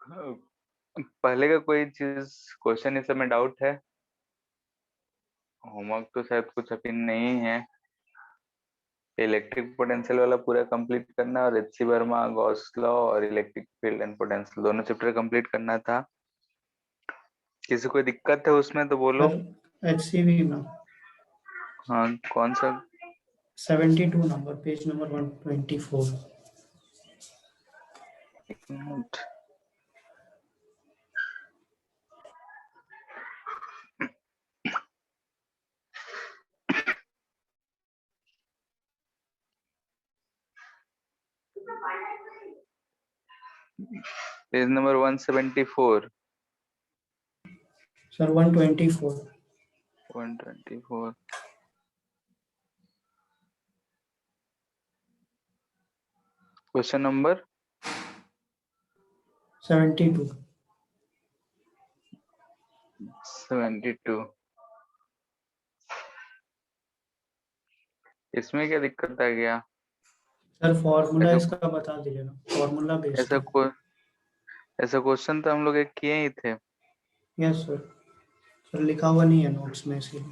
पहले का कोई चीज क्वेश्चन इस समय डाउट है? होमवर्क तो शायद कुछ अभी नहीं है। इलेक्ट्रिक पोटेंशियल वाला पूरा कंप्लीट करना और H C Verma, Gauss law और इलेक्ट्रिक फील्ड एंड पोटेंशियल दोनों चैप्टर कंप्लीट करना था। किसी कोई दिक्कत है उसमें तो बोलो। सर HCV में हाँ, कौन सा? 72 नंबर, पेज नंबर 124। एक minute. Page number 174। Sir 124। 124। Question number 72। 72। इसमें क्या दिक्कत आ गया? सर फॉर्मूला ऐसा इसका बता दीजिए ना, फॉर्मूला बेस्ड ऐसा है। को ऐसा क्वेश्चन तो हम लोग एक किए ही थे। Yes sir. सर लिखा हुआ नहीं है नोट्स में इसलिए।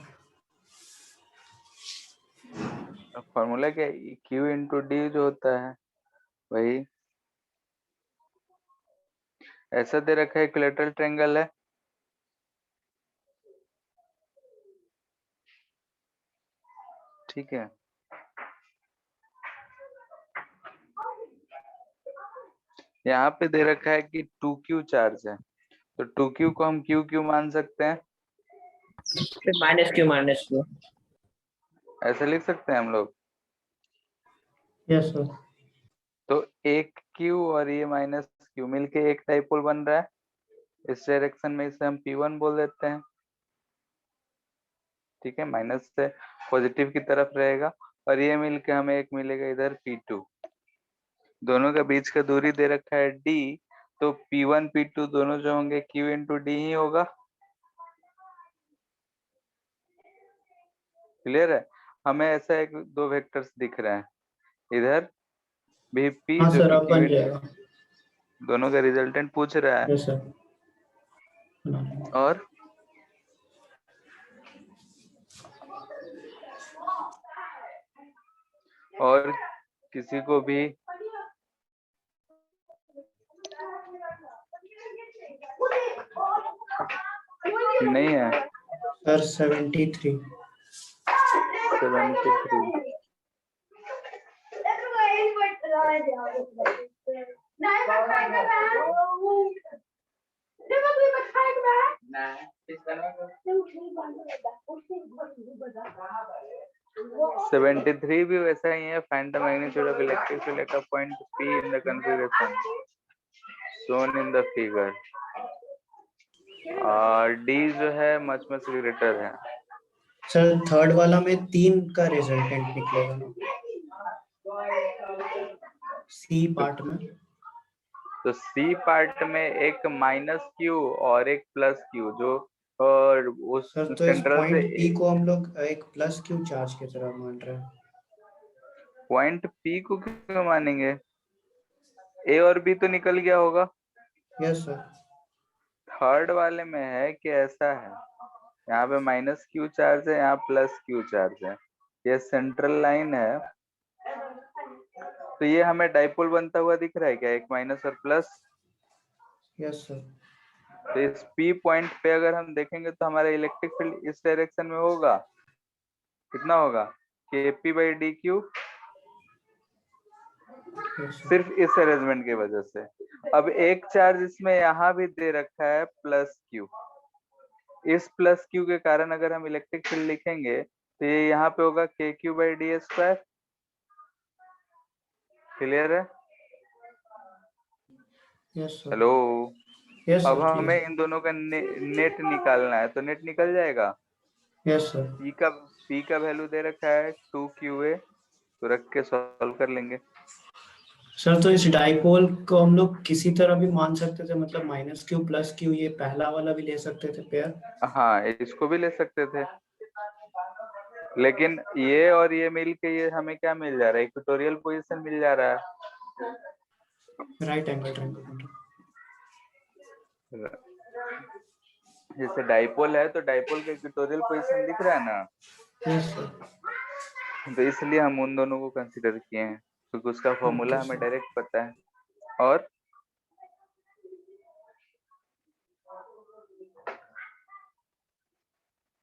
फॉर्मूला क्या? क्यू इंटू डी जो होता है वही। ऐसा दे रखा है, इक्विलैटरल ट्रायंगल है। ठीक है। यहाँ पे दे रखा है कि 2q चार्ज है, तो 2q को हम क्यू क्यू मान सकते हैं। -q। ऐसे लिख सकते हैं हम लोग। Yes sir. तो एक क्यू और ये माइनस क्यू मिलके एक डाइपोल बन रहा है। इस डायरेक्शन में इसे हम P1 बोल देते हैं। ठीक है, माइनस से पॉजिटिव की तरफ रहेगा और ये मिलके हमें एक मिलेगा इधर P2। दोनों के बीच का दूरी दे रखा है D, तो P1 P2 दोनों जो होंगे Q इंटू डी ही होगा। क्लियर है? हमें ऐसा एक दो वेक्टर्स दिख रहे हैं इधर भी P हाँ जो सर कि अब Q बन इंटू जाएगा। दोनों का रिजल्टेंट पूछ रहा है। Yes sir. और किसी को भी नहीं है? सर 73। 73। सेवेंटी थ्री भी वैसा ही है। Find the magnitude of electric field at a point P in the configuration shown in the figure। और D जो है मच मच ग्रेटर है। सर थर्ड वाला में 3 का रिजल्टेंट निकलेगा ना, सी पार्ट में। तो C पार्ट में एक माइनस Q और एक प्लस Q जो, और उस सर तो इस सेंट्रल से पॉइंट P को हम लोग एक प्लस क्यू चार्ज की तरह मान रहे हैं। पॉइंट P को क्यों मानेंगे? A और B तो निकल गया होगा। Yes sir. थर्ड वाले में है कि ऐसा है, यहाँ पे माइनस Q चार्ज है, यहाँ प्लस Q चार्ज है, ये सेंट्रल लाइन है। तो ये हमें डाइपोल बनता हुआ दिख रहा है क्या, एक माइनस और प्लस? Yes sir. तो इस P पॉइंट पे अगर हम देखेंगे तो हमारा इलेक्ट्रिक फील्ड इस डायरेक्शन में होगा। कितना होगा? KP/dq। Yes sir. सिर्फ इस अरेंजमेंट की वजह से। अब एक चार्ज इसमें यहाँ भी दे रखा है प्लस Q। इस प्लस Q के कारण अगर हम इलेक्ट्रिक फील्ड लिखेंगे तो ये यहाँ पे होगा KQ/d²। क्लियर है? Yes sir. हेलो। यस अब सर हमें क्लियर। इन दोनों का नेट निकालना है, तो नेट निकल जाएगा। Yes sir. P का वैल्यू दे रखा है 2QA, तो रख के सॉल्व कर लेंगे। सर तो इस डाइपोल को हम लोग किसी तरह भी मान सकते थे, मतलब माइनस क्यू प्लस क्यू, ये पहला वाला भी ले सकते थे पेयर। हाँ, इसको भी ले सकते थे, लेकिन ये और ये मिल के ये हमें क्या मिल जा रहा है? इक्वेटोरियल पोजीशन मिल जा रहा है। Right angle triangle. जैसे डाइपोल है तो डाइपोल का इक्वेटोरियल पोजीशन दिख रहा है ना, यस सर। तो इसलिए हम उन दोनों को कंसीडर किए हैं क्योंकि उसका फॉर्मूला ओके हमें सर। डायरेक्ट पता है। और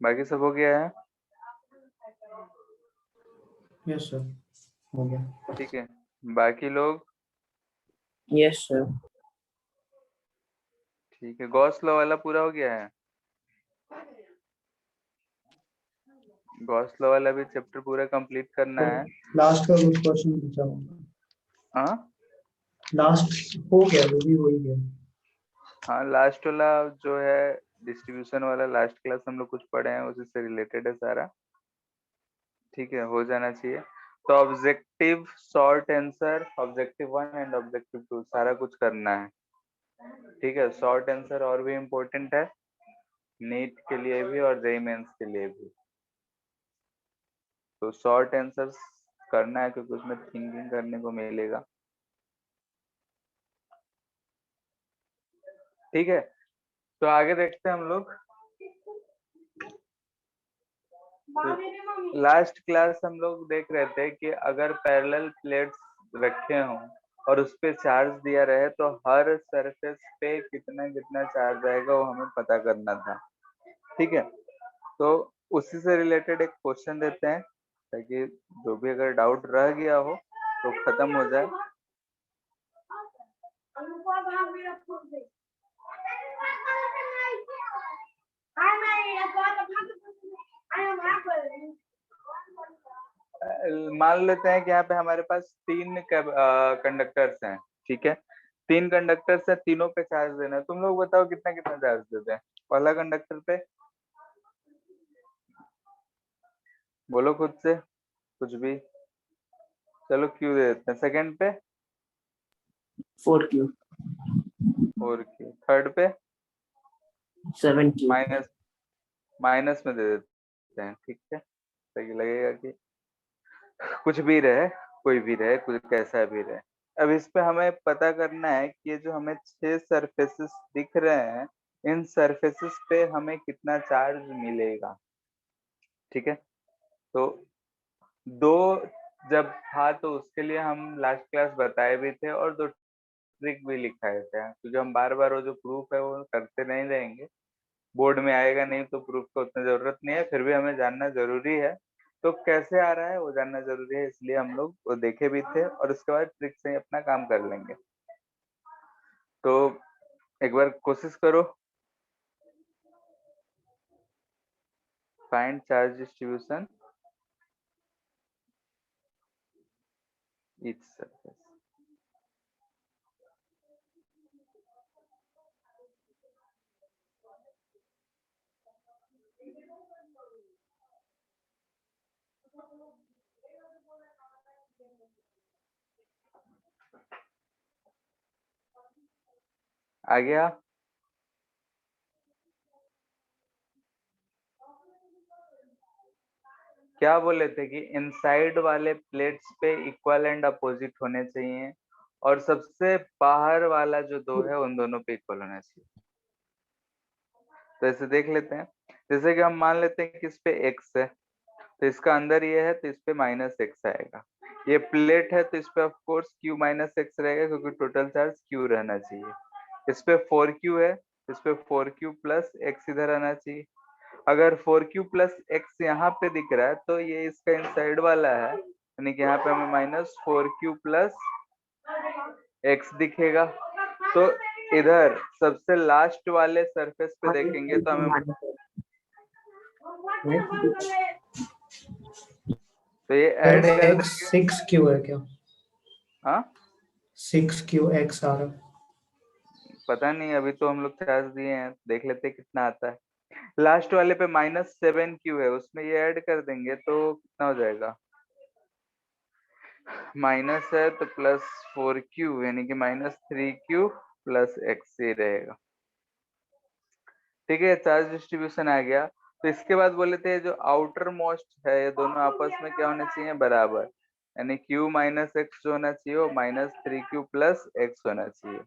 बाकी सब हो गया है, यस सर, हो गया। ठीक है। बाकी लोग यस सर। ठीक है, गॉस लॉ वाला पूरा हो गया है, गॉस लॉ वाला भी चैप्टर पूरा कंप्लीट करना है। लास्ट का कुछ क्वेश्चन पूछा होगा। हाँ लास्ट हो गया, वो भी हो ही गया। हाँ, लास्ट वाला जो है डिस्ट्रीब्यूशन वाला, लास्ट क्लास हम लोग कुछ पढ़े हैं उसी से रिलेटेड है सारा, ठीक है, हो जाना चाहिए। तो objective, short answer, objective 1 and objective 2 सारा कुछ करना है, ठीक है। शॉर्ट आंसर और भी इम्पोर्टेंट है, नीट के लिए भी और जेईई मेंस के लिए भी। तो शॉर्ट आंसर करना है क्योंकि उसमें थिंकिंग करने को मिलेगा, ठीक है। तो आगे देखते हैं हम लोग। लास्ट क्लास हम लोग देख रहे थे कि अगर पैरेलल प्लेट्स रखे हों और उस पे चार्ज दिया रहे तो हर सरफेस पे कितना कितना चार्ज रहेगा वो हमें पता करना था, ठीक है। तो उसी से रिलेटेड एक क्वेश्चन देते हैं ताकि जो भी अगर डाउट रह गया हो तो खत्म हो जाए। मान लेते हैं कि यहाँ पे हमारे पास 3 कंडक्टर्स हैं, ठीक है। 3 कंडक्टर्स है, तीनों पे चार्ज देना है। तुम लोग बताओ कितना कितना चार्ज देते हैं पहला कंडक्टर पे, बोलो खुद से कुछ भी। चलो क्यू दे देते हैं। सेकंड पे 4Q। 4Q। थर्ड पे 7Q। माइनस माइनस में दे देते हैं, ठीक है। सही लगेगा कि कुछ भी रहे, कोई भी रहे, कुछ कैसा भी रहे। अब इस पे हमें पता करना है कि ये जो हमें 6 सरफेसेस दिख रहे हैं, इन सरफेसेस पे हमें कितना चार्ज मिलेगा, ठीक है। तो 2 जब था तो उसके लिए हम लास्ट क्लास बताए भी थे और 2 ट्रिक भी लिखाए थे, क्योंकि हम बार बार वो जो प्रूफ है वो करते नहीं रहेंगे, बोर्ड में आएगा नहीं तो प्रूफ का उतना जरूरत नहीं है, फिर भी हमें जानना जरूरी है। तो कैसे आ रहा है वो जानना जरूरी है, इसलिए हम लोग वो देखे भी थे और उसके बाद ट्रिक से ही अपना काम कर लेंगे। तो एक बार कोशिश करो, find charge distribution each surface. आ गया? क्या बोले थे कि इनसाइड वाले प्लेट्स पे इक्वल एंड अपोजिट होने चाहिए और सबसे बाहर वाला जो 2 है उन दोनों पे इक्वल होना चाहिए। तो ऐसे देख लेते हैं, जैसे कि हम मान लेते हैं कि इस पे x है तो इसका अंदर ये है तो इस पे -x आएगा। ये प्लेट है तो इस पे ऑफ कोर्स q -x रहेगा क्योंकि टोटल चार्ज q रहना चाहिए। इस पे 4q है, इस पे 4q प्लस x इधर आना चाहिए। अगर 4q प्लस x यहाँ पे दिख रहा है तो ये इसका इनसाइड वाला है, यानी कि यहाँ पे हमें -4q प्लस x दिखेगा। तो इधर सबसे लास्ट वाले सरफेस पे देखेंगे तो हमें तो ये ऐड कर x 6q है क्या? हाँ 6qx आ रहा। पता नहीं, अभी तो हम लोग चार्ज दिए हैं, देख लेते हैं कितना आता है। लास्ट वाले पे -7q है, उसमें ये ऐड कर देंगे तो कितना हो जाएगा, माइनस है तो +4q यानी कि -3q प्लस x ही रहेगा, ठीक है। चार्ज डिस्ट्रीब्यूशन आ गया। तो इसके बाद बोले थे जो आउटर मोस्ट है ये दोनों आपस में क्या होने चाहिए, बराबर, यानी q -x जो होना चाहिए वो -3q प्लस x होना चाहिए।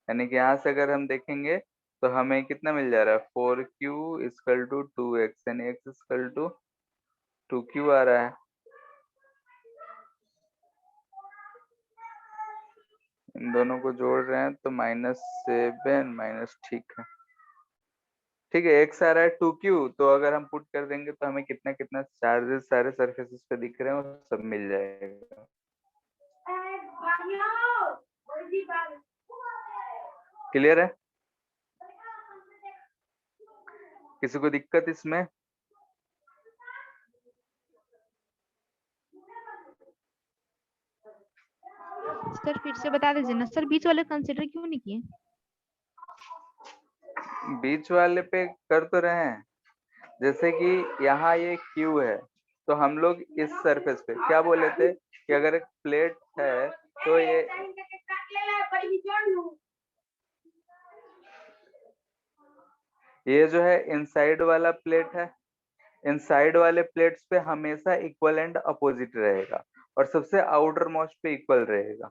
यानी कि यहाँ से अगर हम देखेंगे तो हमें कितना मिल जा रहा है 4q इक्वल टू 2x यानी x इक्वल टू 2q आ रहा है। इन दोनों को जोड़ रहे हैं तो -7 माइनस, ठीक है ठीक है, x आ रहा है 2q, तो अगर हम पुट कर देंगे तो हमें कितना कितना चार्जेस सारे सरफेसेस पे दिख रहे हैं वो सब मिल जाएगा। क्लियर है? किसी को दिक्कत इसमें? सर फिर से बता दीजिए ना सर, बीच वाले कंसीडर क्यों नहीं किए? बीच वाले पे कर तो रहे हैं, जैसे कि यहाँ ये Q है तो हम लोग इस सरफेस पे क्या बोले थे कि अगर एक प्लेट है तो ये जो है इनसाइड वाला प्लेट है, इनसाइड वाले प्लेट्स पे हमेशा इक्वल एंड अपोजिट रहेगा और सबसे आउटर मोस्ट पे इक्वल रहेगा।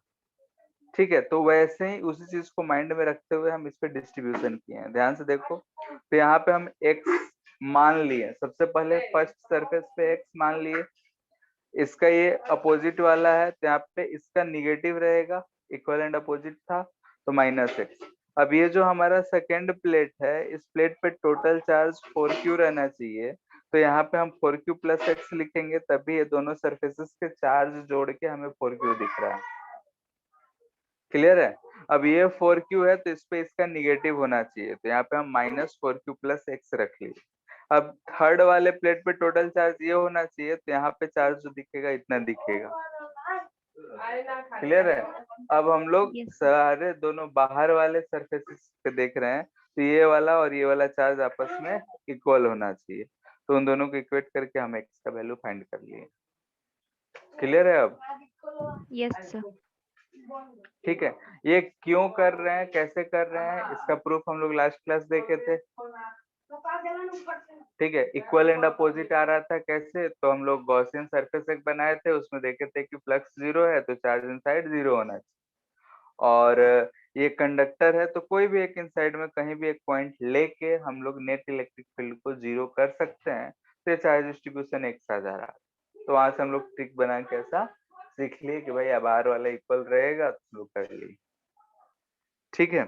ठीक है, तो वैसे ही उसी चीज को माइंड में रखते हुए हम इस पे डिस्ट्रीब्यूशन किए हैं। ध्यान से देखो, तो यहाँ पे हम x मान लिए, सबसे पहले फर्स्ट सरफेस पे x मान लिए, इसका ये अपोजिट वाला है तो यहाँ पे इसका निगेटिव रहेगा, इक्वल एंड अपोजिट था तो -x। अब ये जो हमारा सेकेंड प्लेट है, इस प्लेट पे टोटल चार्ज 4q रहना चाहिए, तो यहाँ पे हम 4q प्लस x लिखेंगे, तभी ये दोनों सरफेसेस के चार्ज जोड़ के हमें 4q दिख रहा है। क्लियर है? अब ये 4q है तो इस पे इसका निगेटिव होना चाहिए, तो यहाँ पे हम -4q प्लस x रख लिए। अब थर्ड वाले प्लेट पे टोटल चार्ज ये होना चाहिए, तो यहाँ पे चार्ज जो दिखेगा इतना दिखेगा। क्लियर है? अब हम लोग Yes, सारे दोनों बाहर वाले सरफेसेस पे देख रहे हैं, तो ये वाला और ये वाला चार्ज आपस में इक्वल होना चाहिए, तो उन दोनों को इक्वेट करके हम x का वैल्यू फाइंड कर लिए। क्लियर है अब? yes sir. ठीक है, ये क्यों कर रहे हैं, कैसे कर रहे हैं, इसका प्रूफ हम लोग लास्ट क्लास देखे थे। ठीक है, इक्वल एंड अपोजिट आ रहा था कैसे, तो हम लोग गॉसियन सरफेस एक बनाए थे, उसमें देखे थे कि फ्लक्स 0 है तो चार्ज इनसाइड 0 होना चाहिए, और ये कंडक्टर है तो कोई भी एक इनसाइड में कहीं भी एक पॉइंट लेके हम लोग नेट इलेक्ट्रिक फील्ड को 0 कर सकते हैं, तो ये चार्ज डिस्ट्रीब्यूशन एक साथ आ रहा है। तो वहां से हम लोग ट्रिक बना के ऐसा सीख लिए कि भाई अब आर वाला इक्वल रहेगा तो लोग कर लिए। ठीक है,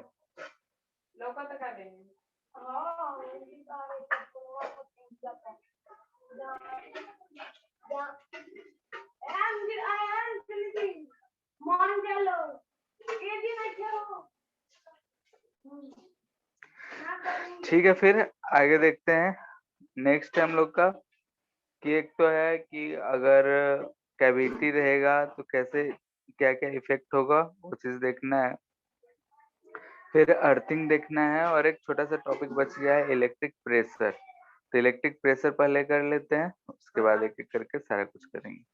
ठीक है, फिर आगे देखते हैं। नेक्स्ट है हम लोग का कि एक तो है कि अगर कैविटी रहेगा तो कैसे क्या क्या इफेक्ट होगा वो चीज देखना है, फिर अर्थिंग देखना है, और एक छोटा सा टॉपिक बच गया है इलेक्ट्रिक प्रेशर। तो इलेक्ट्रिक प्रेशर पहले कर लेते हैं, उसके बाद एक एक करके सारा कुछ करेंगे।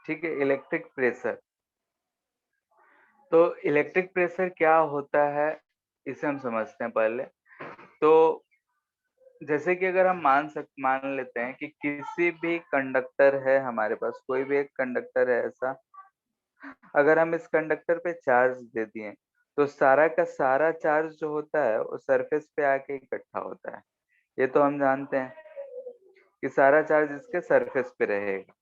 ठीक है, इलेक्ट्रिक प्रेशर। तो इलेक्ट्रिक प्रेशर क्या होता है इसे हम समझते हैं पहले। तो जैसे कि अगर हम मान लेते हैं कि किसी भी कंडक्टर है हमारे पास, कोई भी एक कंडक्टर है ऐसा, अगर हम इस कंडक्टर पे चार्ज दे दिए तो सारा का सारा चार्ज जो होता है वो सरफेस पे आके इकट्ठा होता है। ये तो हम जानते हैं कि सारा चार्ज इसके सरफेस पे रहेगा।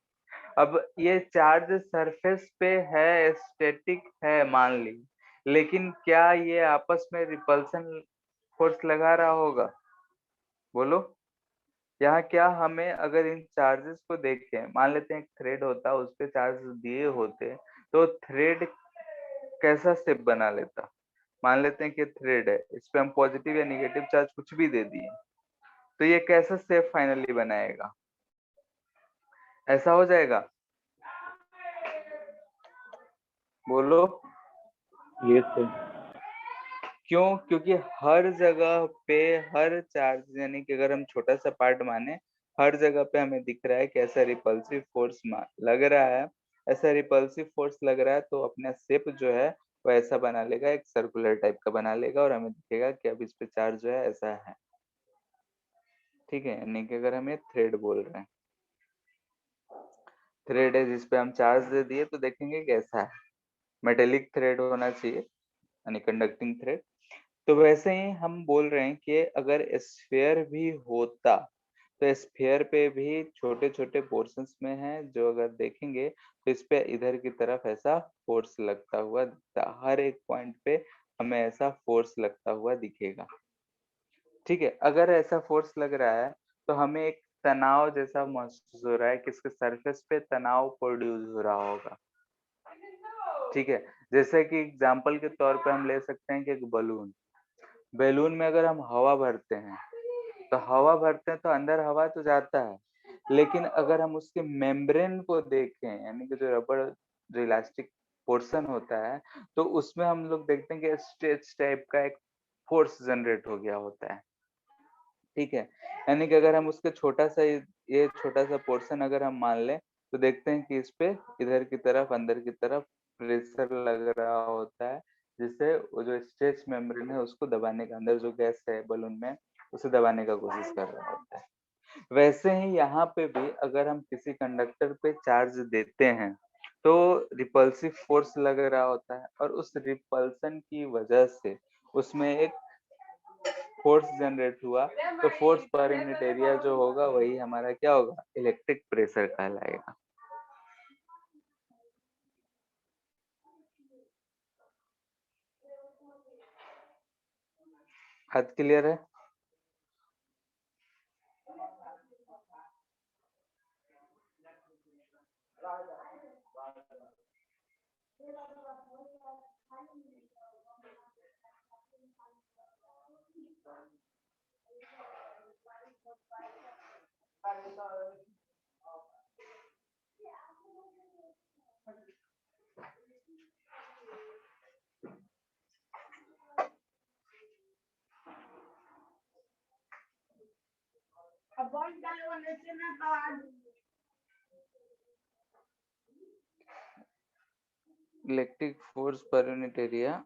अब ये चार्ज सरफेस पे है, स्टैटिक है मान ली, लेकिन क्या ये आपस में रिपल्सन फोर्स लगा रहा होगा? बोलो। यहाँ क्या हमें अगर इन चार्जेस को देखें, मान लेते हैं एक थ्रेड होता, उस पे चार्ज दिए होते तो थ्रेड कैसा शेप बना लेता। मान लेते हैं कि थ्रेड है, इस पे हम पॉजिटिव या निगेटिव चार्ज कुछ भी दे दिए, तो ये कैसा शेप फाइनली बनाएगा? ऐसा हो जाएगा? बोलो। Yes, sir. क्यों? क्योंकि हर जगह पे हर चार्ज, यानी कि अगर हम छोटा सा पार्ट माने, हर जगह पे हमें दिख रहा है कि ऐसा रिपल्सिव फोर्स लग रहा है, ऐसा रिपल्सिव फोर्स लग रहा है, तो अपना शेप जो है वो ऐसा बना लेगा, एक सर्कुलर टाइप का बना लेगा और हमें दिखेगा कि अब इस पे चार्ज जो है ऐसा है। ठीक है, यानी कि अगर हम ये थ्रेड बोल रहे हैं, थ्रेड है जिस पे हम चार्ज दे दिए, तो देखेंगे कैसा है, मेटेलिक थ्रेड होना चाहिए यानी कंडक्टिंग थ्रेड। तो वैसे ही हम बोल रहे हैं कि अगर स्फीयर भी होता तो स्फीयर पे भी छोटे छोटे पोर्शंस में है, जो अगर देखेंगे तो इस पे इधर की तरफ ऐसा फोर्स लगता हुआ दिखता, हर एक पॉइंट पे हमें ऐसा फोर्स लगता हुआ दिखेगा। ठीक है, अगर ऐसा फोर्स लग रहा है तो हमें एक तनाव जैसा महसूस हो रहा है कि इसके सरफेस पे तनाव प्रोड्यूस हो रहा होगा। ठीक है, जैसे कि एग्जांपल के तौर पे हम ले सकते हैं कि एक बैलून में अगर हम हवा भरते हैं तो अंदर हवा तो जाता है, लेकिन अगर हम उसके मेम्ब्रेन को देखें यानी कि जो रबड़, जो इलास्टिक पोर्शन होता है, तो उसमें हम लोग देखते हैं कि स्ट्रेच टाइप का एक फोर्स जनरेट हो गया होता है। ठीक है, यानी कि अगर हम उसके ये छोटा सा पोर्शन अगर हम मान लें तो देखते हैं कि इस पे इधर की तरफ अंदर की तरफ प्रेशर लग रहा होता है, जिससे वो जो स्ट्रेच मेम्ब्रेन है उसको दबाने का, अंदर जो गैस है बलून में उसे दबाने का कोशिश कर रहा होता है। वैसे ही यहाँ पे भी अगर हम किसी कंडक्टर पे चार्ज देते हैं तो रिपल्सिव फोर्स लग रहा होता है, और उस रिपल्सन की वजह से उसमें एक फोर्स जनरेट हुआ, तो फोर्स पर यूनिट एरिया जो होगा वही हमारा क्या होगा, इलेक्ट्रिक प्रेशर कहलाएगा। हद क्लियर है? Electric force per unit area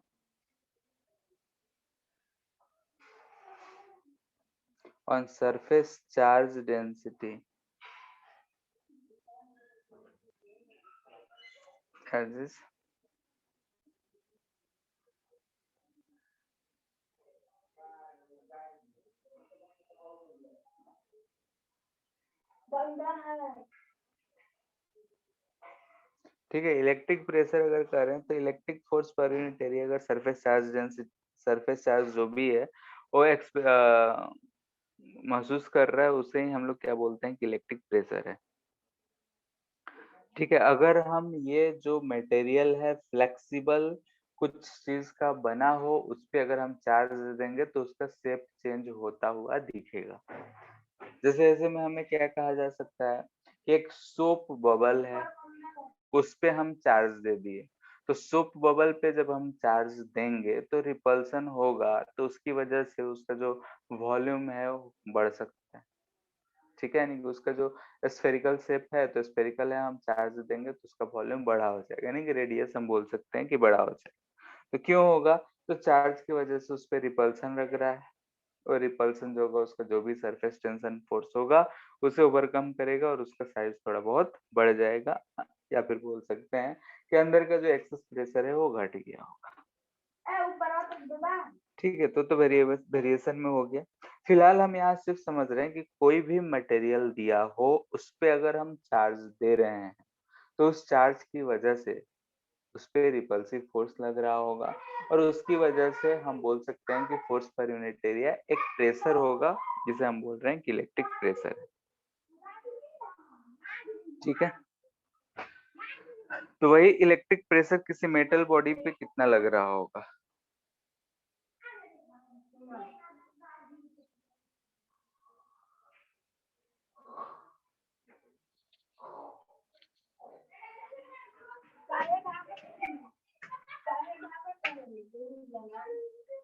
on surface charge density as is ठीक है। इलेक्ट्रिक प्रेशर अगर कर रहे हैं तो electric force per unit area अगर सरफेस चार्ज जो भी है वो महसूस कर रहा है, उसे ही हम लोग क्या बोलते हैं कि इलेक्ट्रिक प्रेशर है। ठीक है, अगर हम ये जो मटेरियल है फ्लेक्सिबल कुछ चीज का बना हो, उस पे अगर हम चार्ज देंगे तो उसका शेप चेंज होता हुआ दिखेगा। जैसे ऐसे में हमें क्या कहा जा सकता है कि एक सोप बबल है, उस पे हम चार्ज दे दिए, तो सोप बबल पे जब हम चार्ज देंगे तो रिपल्सन होगा, तो उसकी वजह से उसका जो वॉल्यूम है वो बढ़ सकता है। ठीक है, यानी कि उसका जो स्फेरिकल शेप है तो स्फेरिकल है, हम चार्ज देंगे तो उसका वॉल्यूम बड़ा हो जाएगा, यानी कि रेडियस हम बोल सकते हैं कि बड़ा हो जाएगा। तो क्यों होगा, तो चार्ज की वजह से उस पर रिपल्सन लग रहा है, और रिपल्सन जो होगा उसका जो भी सरफेस टेंशन फोर्स होगा उसे ओवरकम करेगा और उसका साइज थोड़ा बहुत बढ़ जाएगा, या फिर बोल सकते हैं कि अंदर का जो एक्सेस प्रेशर है वो घट गया होगा। ठीक है, तो वेरिएशन में हो गया। फिलहाल हम यहाँ सिर्फ समझ रहे हैं कि कोई भी मटेरियल दिया हो उस पे अगर हम चार्ज दे रहे हैं तो उस चार्ज की वजह से उस पे रिपल्सिव फोर्स लग रहा होगा, और उसकी वजह से हम बोल सकते हैं कि फोर्स पर यूनिट एरिया एक प्रेशर होगा, जिसे हम बोल रहे हैं कि इलेक्ट्रिक प्रेशर है। ठीक है, तो वही इलेक्ट्रिक प्रेशर किसी मेटल बॉडी पे कितना लग रहा होगा।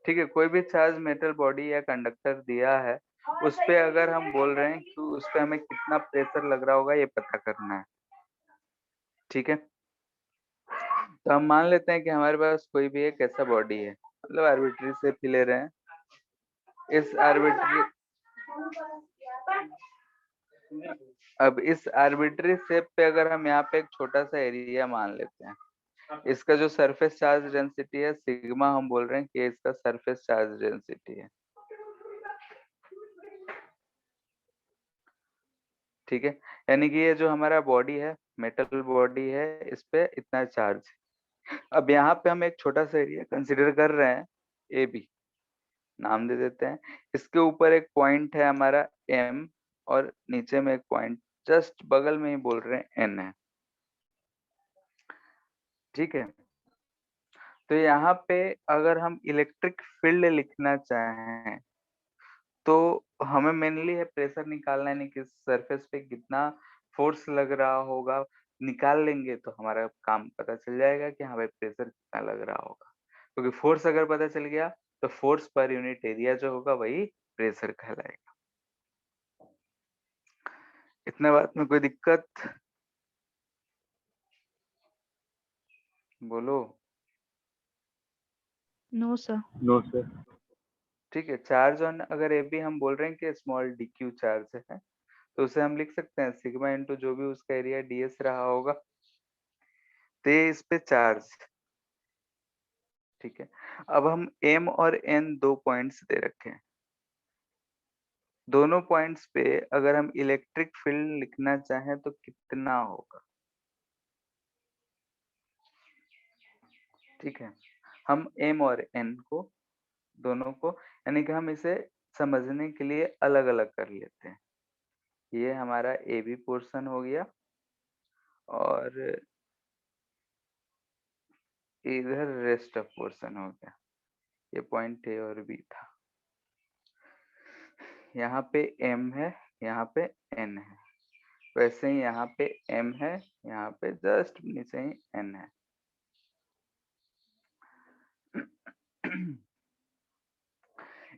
ठीक है, कोई भी चार्ज मेटल बॉडी या कंडक्टर दिया है, उस पे अगर हम बोल रहे हैं कि उस पे हमें कितना प्रेशर लग रहा होगा ये पता करना है। ठीक है, तो हम मान लेते हैं कि हमारे पास कोई भी एक ऐसा बॉडी है, मतलब आर्बिट्री शेप ही ले रहे हैं। इस आर्बिट्री शेप पे अगर हम यहाँ पे एक छोटा सा एरिया मान लेते हैं, इसका जो सरफेस चार्ज डेंसिटी है सिग्मा, हम बोल रहे हैं कि इसका सरफेस चार्ज डेंसिटी है। ठीक है, यानी कि ये जो हमारा बॉडी है, मेटल बॉडी है, इस पे इतना चार्ज। अब यहाँ पे हम एक छोटा सा एरिया कंसिडर कर रहे हैं, ए बी नाम दे देते हैं। इसके ऊपर एक पॉइंट है हमारा एम, और नीचे में एक पॉइंट जस्ट बगल में ही बोल रहे हैं एन है। ठीक है, तो यहाँ पे अगर हम इलेक्ट्रिक फील्ड लिखना चाहें तो हमें मेनली है प्रेशर निकालना, यानी कि सरफेस पे कितना फोर्स लग रहा होगा निकाल लेंगे तो हमारा काम पता चल जाएगा कि हाँ भाई प्रेशर कितना लग रहा होगा। क्योंकि फोर्स अगर पता चल गया तो फोर्स पर यूनिट एरिया जो होगा वही प्रेशर कहलाएगा। इतने बात में कोई दिक्कत? बोलो। No sir. No sir. ठीक है, चार्ज ऑन अगर ए बी हम बोल रहे हैं कि स्मॉल डी क्यू चार्ज है, तो उसे हम लिख सकते हैं सिग्मा इंटू जो भी उसका एरिया डीएस रहा होगा, तो ये इस पे चार्ज। ठीक है, अब हम एम और एन दो पॉइंट्स दे रखे हैं। दोनों पॉइंट्स पे अगर हम इलेक्ट्रिक फील्ड लिखना चाहें तो कितना होगा? ठीक है, हम एम और एन को दोनों को, यानी कि हम इसे समझने के लिए अलग अलग कर लेते हैं। ये हमारा ए बी पोर्शन हो गया और इधर रेस्ट ऑफ पोर्शन हो गया। ये पॉइंट ए और बी था। यहाँ पे m है, यहाँ पे n है, वैसे ही यहाँ पे m है, यहाँ पे जस्ट नीचे ही n है।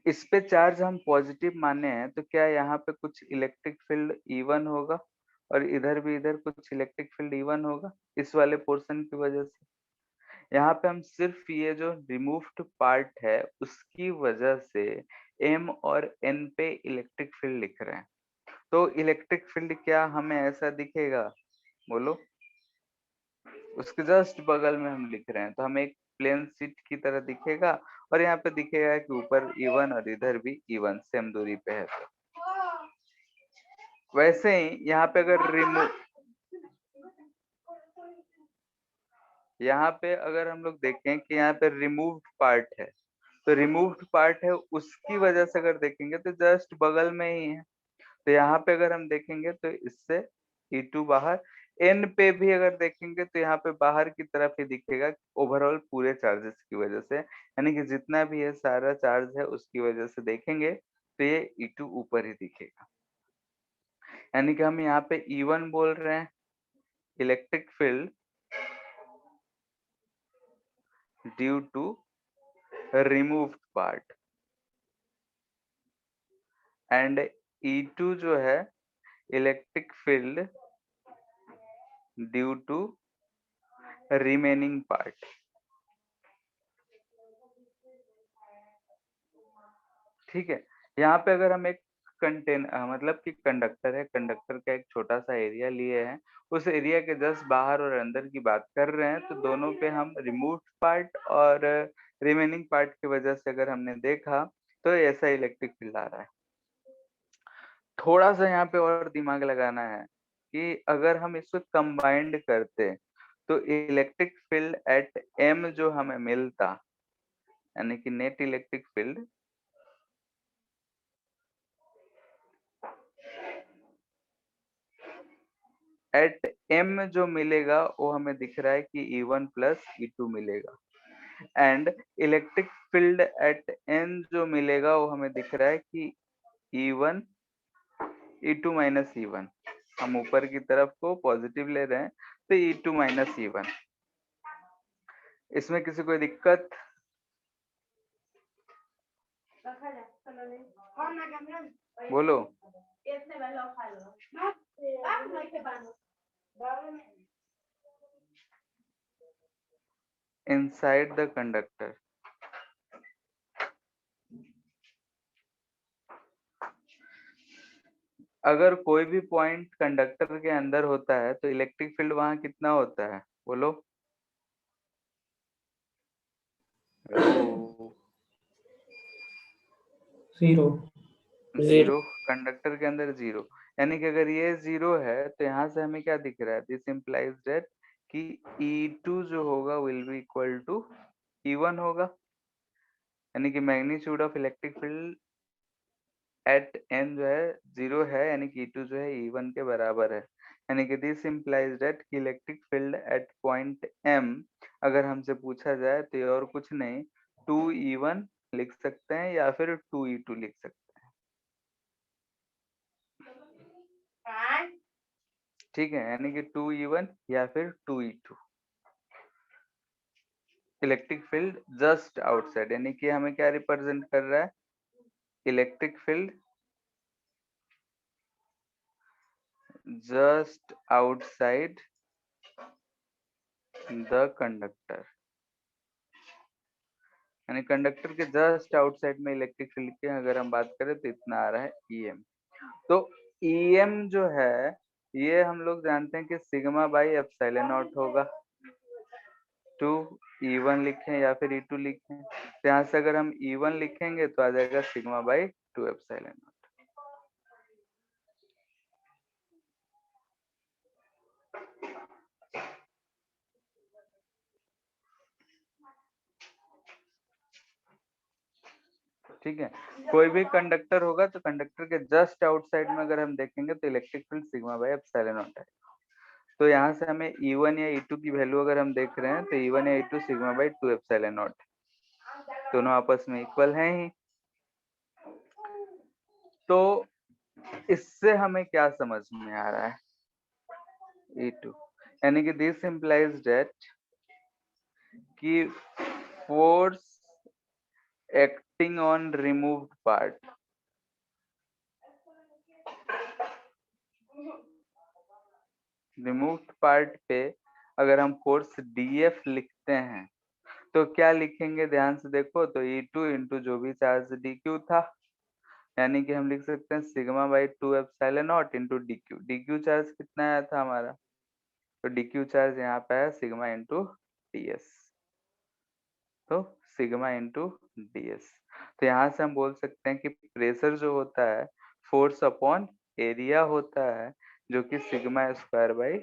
इस पे चार्ज हम पॉजिटिव माने हैं तो क्या यहाँ पे कुछ इलेक्ट्रिक फील्ड E1 होगा और इधर भी इधर कुछ इलेक्ट्रिक फील्ड E1 होगा इस वाले पोर्शन की वजह से। यहाँ पे हम सिर्फ ये जो रिमूव्ड पार्ट है उसकी वजह से m और n पे इलेक्ट्रिक फील्ड लिख रहे हैं। तो इलेक्ट्रिक फील्ड क्या हमें ऐसा दिखेगा? बोलो। उसके जस्ट बगल में हम लिख रहे हैं तो हमें एक प्लेन शीट की तरह दिखेगा, और यहाँ पे दिखेगा कि ऊपर E1 और इधर भी E1 सेम दूरी पे है। तो वैसे ही यहाँ पे अगर हम लोग देखें कि यहाँ पे रिमूव्ड पार्ट है, तो रिमूव्ड पार्ट है उसकी वजह से अगर देखेंगे तो जस्ट बगल में ही है। तो यहाँ पे अगर हम देखेंगे तो इससे E2 बाहर, N पे भी अगर देखेंगे तो यहाँ पे बाहर की तरफ ही दिखेगा ओवरऑल पूरे चार्जेस की वजह से, यानी कि जितना भी ये सारा चार्ज है उसकी वजह से देखेंगे तो ये E2 ऊपर ही दिखेगा। यानी कि हम यहाँ पे E1 बोल रहे हैं electric field due to removed part, and E2 जो है electric field due to remaining part. ठीक है, यहाँ पे अगर हम एक मतलब कि कंडक्टर है, कंडक्टर का एक छोटा सा एरिया लिए हैं, उस एरिया के जस्ट बाहर और अंदर की बात कर रहे हैं, तो दोनों पे हम रिमूव्ड पार्ट और रिमेनिंग पार्ट की वजह से अगर हमने देखा तो ऐसा इलेक्ट्रिक फील्ड आ रहा है। थोड़ा सा यहाँ पे और दिमाग लगाना है कि अगर हम इसको कंबाइंड करते तो इलेक्ट्रिक फील्ड एट m जो हमें मिलता, यानी कि net electric field at m जो मिलेगा वो हमें दिख रहा है कि E1 प्लस E2 मिलेगा, and electric field at n जो मिलेगा वो हमें दिख रहा है कि E1 E2 माइनस E1। हम ऊपर की तरफ को पॉजिटिव ले रहे हैं तो E2 माइनस E1। इसमें किसी को दिक्कत? बोलो। inside the conductor. अगर कोई भी पॉइंट कंडक्टर के अंदर होता है तो इलेक्ट्रिक फील्ड वहां कितना होता है, बोलो। जीरो। जीरो, कंडक्टर के अंदर जीरो। यानी कि अगर ये जीरो है तो यहाँ से हमें क्या दिख रहा है, दिस इम्प्लाइज दैट कि E2 जो होगा will be equal to E1 होगा। यानी कि magnitude of electric field at n जो है जीरो है, यानी कि E2 जो है E1 के बराबर है। यानी कि दिस इम्प्लाइज दैट कि electric field at point M अगर हमसे पूछा जाए तो ये और कुछ नहीं 2E1 लिख सकते हैं या फिर 2E2 लिख सकते हैं। ठीक है, यानी कि 2E1 या फिर 2E2। Electric field just outside, यानी कि हमें क्या रिप्रेजेंट कर रहा है, electric field just outside the conductor. यानी कंडक्टर के जस्ट आउटसाइड में इलेक्ट्रिक फील्ड की अगर हम बात करें तो इतना आ रहा है EM। तो EM जो है ये हम लोग जानते हैं कि सिग्मा बाई एप्सिलॉन नॉट होगा। 2E1 लिखें या फिर E2 लिखें, तो यहाँ से अगर हम E1 लिखेंगे तो आ जाएगा सिग्मा बाई 2 एप्सिलॉन नॉट। ठीक है, कोई भी कंडक्टर होगा तो कंडक्टर के जस्ट आउटसाइड में अगर हम देखेंगे तो electric field sigma by epsilon not है। तो यहाँ से हमें E1 या E2 की वैल्यू अगर हम देख रहे हैं तो E1 या E2 sigma by 2 epsilon not, दोनों आपस में इक्वल हैं ही। तो इससे हमें क्या समझ में आ रहा है, E2 यानी कि दिस इम्प्लाइज दैट कि force acting on removed part, removed part पे अगर हम फोर्स DF लिखते हैं तो क्या लिखेंगे, ध्यान से देखो तो E2 इंटू जो भी चार्ज DQ था, यानी कि हम लिख सकते हैं sigma by 2 epsilon not into DQ। DQ charge कितना आया था हमारा, तो DQ चार्ज यहाँ पे है सिग्मा इंटू DS, तो सिग्मा इंटू DS। तो यहाँ से हम बोल सकते हैं कि प्रेशर जो होता है फोर्स अपॉन एरिया होता है, जो कि sigma square by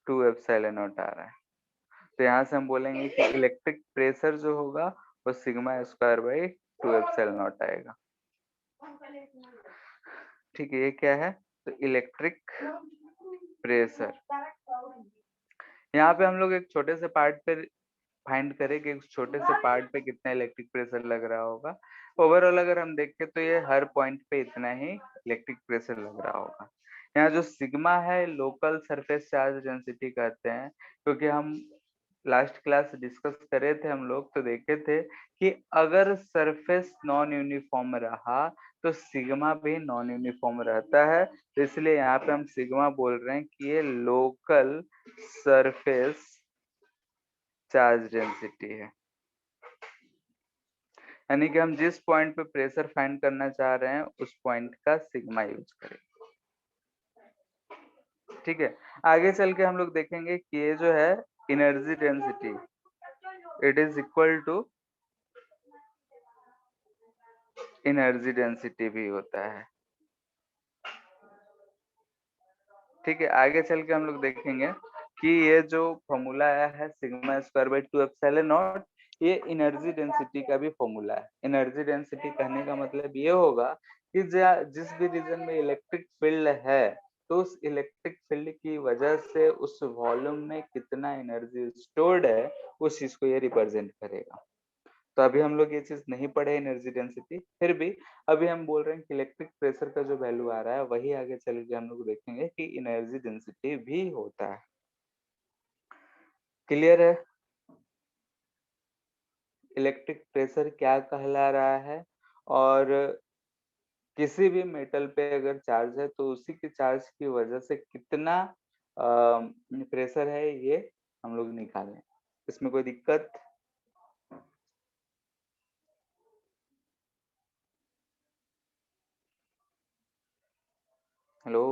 2 epsilon not आ रहा है। तो यहाँ से हम बोलेंगे कि इलेक्ट्रिक प्रेशर जो होगा वो sigma square by 2 epsilon not आएगा। ठीक है, ये क्या है, तो इलेक्ट्रिक प्रेशर। यहाँ पे हम लोग एक छोटे से पार्ट पे फाइंड करें कि उस छोटे से पार्ट पे कितना इलेक्ट्रिक प्रेशर लग रहा होगा। ओवरऑल अगर हम देखें तो ये हर पॉइंट पे इतना ही इलेक्ट्रिक प्रेशर लग रहा होगा। यहाँ जो सिग्मा है लोकल सरफेस चार्ज डेंसिटी कहते हैं, क्योंकि हम लास्ट क्लास डिस्कस करे थे हम लोग तो देखे थे कि अगर सरफेस नॉन यूनिफॉर्म रहा तो सिग्मा भी नॉन यूनिफॉर्म रहता है। तो इसलिए यहाँ पे हम सिग्मा बोल रहे हैं कि ये लोकल सरफेस चार्ज डेंसिटी है। यानी कि हम जिस पॉइंट पे प्रेशर फाइंड करना चाह रहे हैं उस पॉइंट का सिग्मा यूज करें। ठीक है, आगे चल के हम लोग देखेंगे कि ये जो है energy density, it is equal to energy density भी होता है। ठीक है, आगे चल के हम लोग देखेंगे कि ये जो फॉर्मूला आया है sigma square by 2 epsilon not, ये एनर्जी डेंसिटी का भी फॉर्मूला है। एनर्जी डेंसिटी कहने का मतलब ये होगा कि जिस भी रीजन में इलेक्ट्रिक फील्ड है तो उस इलेक्ट्रिक फील्ड की वजह से उस वॉल्यूम में कितना एनर्जी स्टोर्ड है उस चीज को ये रिप्रेजेंट करेगा। तो अभी हम लोग ये चीज नहीं पढ़े एनर्जी डेंसिटी, फिर भी अभी हम बोल रहे हैं कि इलेक्ट्रिक प्रेशर का जो वैल्यू आ रहा है वही आगे चल के हम लोग देखेंगे कि एनर्जी डेंसिटी भी होता है। क्लियर है, इलेक्ट्रिक प्रेशर क्या कहला रहा है, और किसी भी मेटल पे अगर चार्ज है तो उसी के चार्ज की वजह से कितना प्रेशर है ये हम लोग निकालें। इसमें कोई दिक्कत? Hello,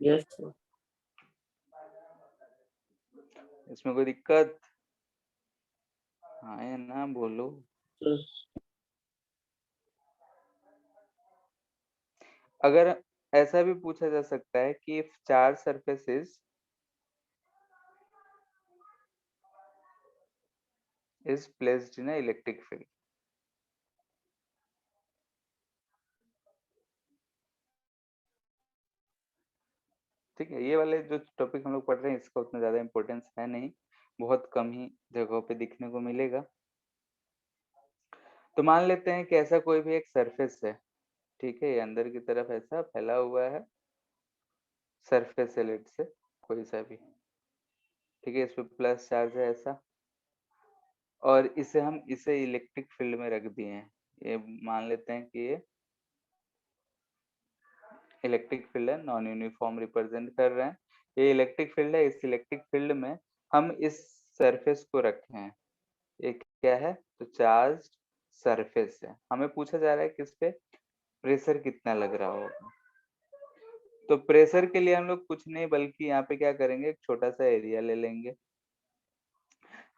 yes sir. इसमें कोई दिक्कत? हाँ या ना बोलो। अगर ऐसा भी पूछा जा सकता है कि if चार surfaces is placed in a electric field, ठीक है, ये वाले जो टॉपिक हम लोग पढ़ रहे हैं इसका उतना ज्यादा इंपॉर्टेंस है नहीं, बहुत कम ही जगहों पे दिखने को मिलेगा। तो मान लेते हैं कि ऐसा कोई भी एक सरफेस है, ठीक है, ये अंदर की तरफ ऐसा फैला हुआ है, सरफेस है लेट से कोई सा भी, ठीक है, इस पे प्लस चार्ज है ऐसा, और इसे इलेक्ट्रिक फील्ड में रख दिए हैं। ये मान लेते हैं कि ये इलेक्ट्रिक फील्ड है, नॉन यूनिफॉर्म रिप्रेजेंट कर रहे हैं, ये इलेक्ट्रिक फील्ड है, इस इलेक्ट्रिक फील्ड में हम इस सरफेस को रखे हैं, ये क्या है, तो चार्ज सरफेस है, हमें पूछा जा रहा है कि इस पे प्रेशर कितना लग रहा होगा। तो प्रेशर के लिए हम लोग कुछ नहीं बल्कि यहाँ पे क्या करेंगे, एक छोटा सा एरिया ले लेंगे।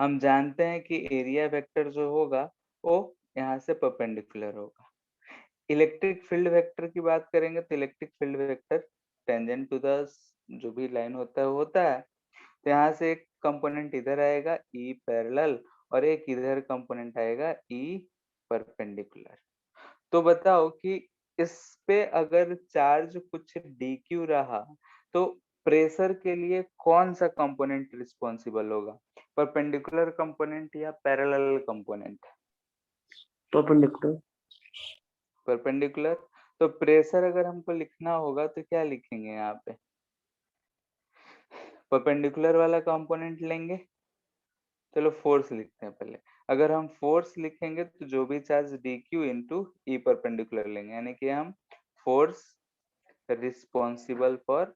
हम जानते हैं कि एरिया वेक्टर जो होगा वो यहाँ से परपेंडिकुलर होगा। इलेक्ट्रिक फील्ड वेक्टर की बात करेंगे तो electric field vector tangent to the जो भी लाइन होता है वो होता है, तो यहाँ से एक कंपोनेंट इधर आएगा ई पैरेलल और एक इधर कंपोनेंट आएगा ई परपेंडिकुलर। तो बताओ कि इस पे अगर चार्ज कुछ dq रहा तो प्रेशर के लिए कौन सा कंपोनेंट रिस्पॉन्सिबल होगा, परपेंडिकुलर कंपोनेंट या पैरेलल कंपोनेंट? परपेंडिकुलर। परपेंडिकुलर। तो प्रेशर अगर हमको लिखना होगा तो क्या लिखेंगे, यहाँ पे परपेंडिकुलर वाला कंपोनेंट लेंगे। चलो फोर्स लिखते हैं पहले। अगर हम फोर्स लिखेंगे तो जो भी charge dq into E perpendicular लेंगे, यानी कि हम फोर्स रिस्पॉन्सिबल फॉर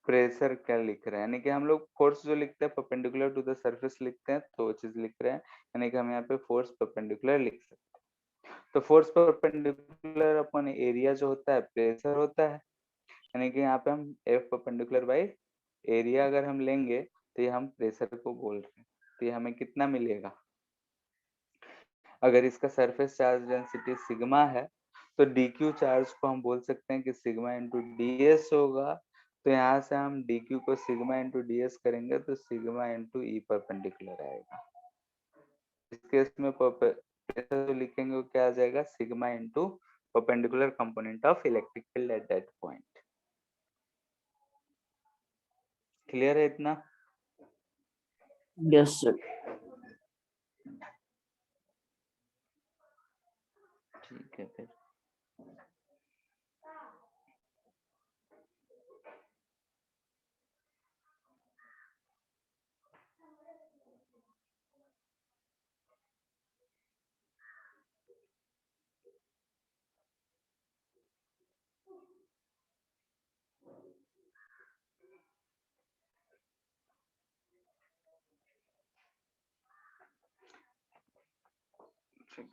प्रेशर क्या लिख रहे हैं, यानी कि हम लोग फोर्स जो लिखते हैं परपेंडिकुलर टू द सरफेस लिखते हैं, तो वो चीज लिख रहे हैं, यानी कि हम यहाँ पे फोर्स परपेंडिकुलर लिख सकते हैं। तो फोर्स परपेंडिकुलर अपन एरिया जो होता है प्रेशर होता है, यानी कि यहाँ पे हम एफ परपेंडिकुलर बाई एरिया अगर हम लेंगे तो ये हम प्रेशर को बोल रहे हैं, तो ये हमें कितना मिलेगा, अगर इसका सरफेस चार्ज डेंसिटी सिग्मा है तो dq चार्ज को हम बोल सकते हैं कि सिग्मा इंटू ds होगा। तो यहाँ से हम dq को सिग्मा इंटू ds करेंगे तो सिग्मा इंटू ई परपेंडिकुलर आएगा। इस केस में प्रेशर जो लिखेंगे वो क्या आ जाएगा, sigma into perpendicular component of electric field at that point. Clear है इतना? Yes sir. ठीक है फिर।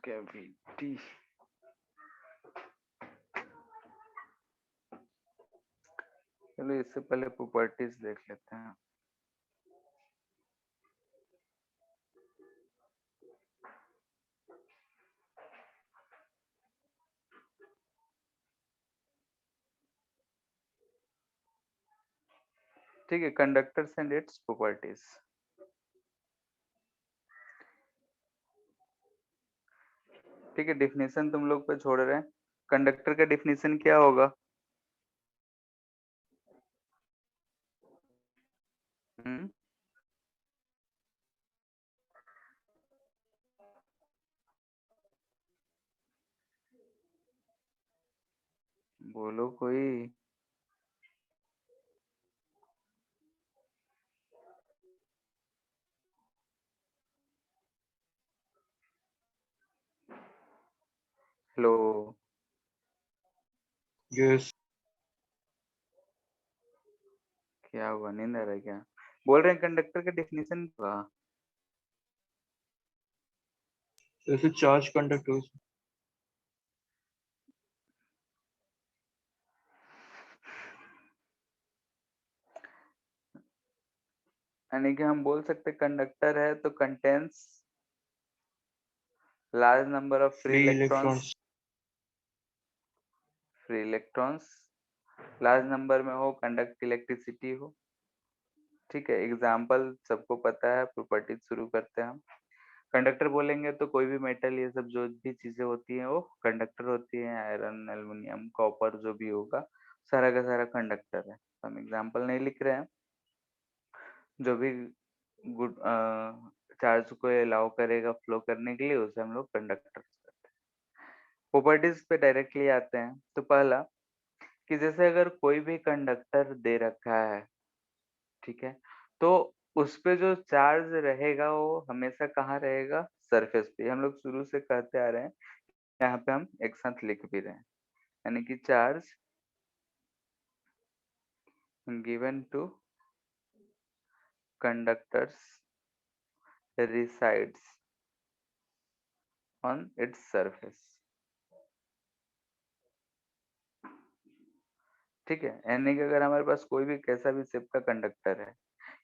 कैविटी, चलो इससे पहले प्रॉपर्टीज देख लेते हैं। ठीक है, कंडक्टर्स एंड इट्स प्रॉपर्टीज। ठीक है, डिफिनेशन तुम लोग पे छोड़ रहे हैं। कंडक्टर का डिफिनेशन क्या होगा? हम्म, बोलो कोई। Hello, yes. क्या हुआ, नींद आ रहा है क्या? बोल रहे हैं कंडक्टर का डेफिनेशन हुआ। जैसे चार्ज कंडक्टर यानी कि हम बोल सकते कंडक्टर है तो contains large number of free electrons, free electrons large number में हो, कंडक्ट इलेक्ट्रिसिटी हो। ठीक है, एग्जाम्पल सबको पता है, प्रॉपर्टीज शुरू करते हैं हम। कंडक्टर बोलेंगे तो कोई भी मेटल, ये सब जो भी चीजें होती हैं वो कंडक्टर होती है। आयरन, एल्युमिनियम, कॉपर जो भी होगा सारा का सारा कंडक्टर है। तो हम एग्जाम्पल नहीं लिख रहे हैं, जो भी गुड चार्ज को अलाउ करेगा फ्लो करने के लिए उसे हम लोग कंडक्टर कहते हैं। प्रॉपर्टीज पे डायरेक्टली आते हैं। तो पहला कि जैसे अगर कोई भी कंडक्टर दे रखा है, ठीक है, तो उस पे जो चार्ज रहेगा वो हमेशा कहाँ रहेगा? सरफेस पे। हम लोग शुरू से कहते आ रहे हैं, यहाँ पे हम एक साथ लिख भी रहे हैं, यानी कि charge given two conductors resides on its surface। ठीक है, यानी कि अगर हमारे पास कोई भी कैसा भी शेप का कंडक्टर है,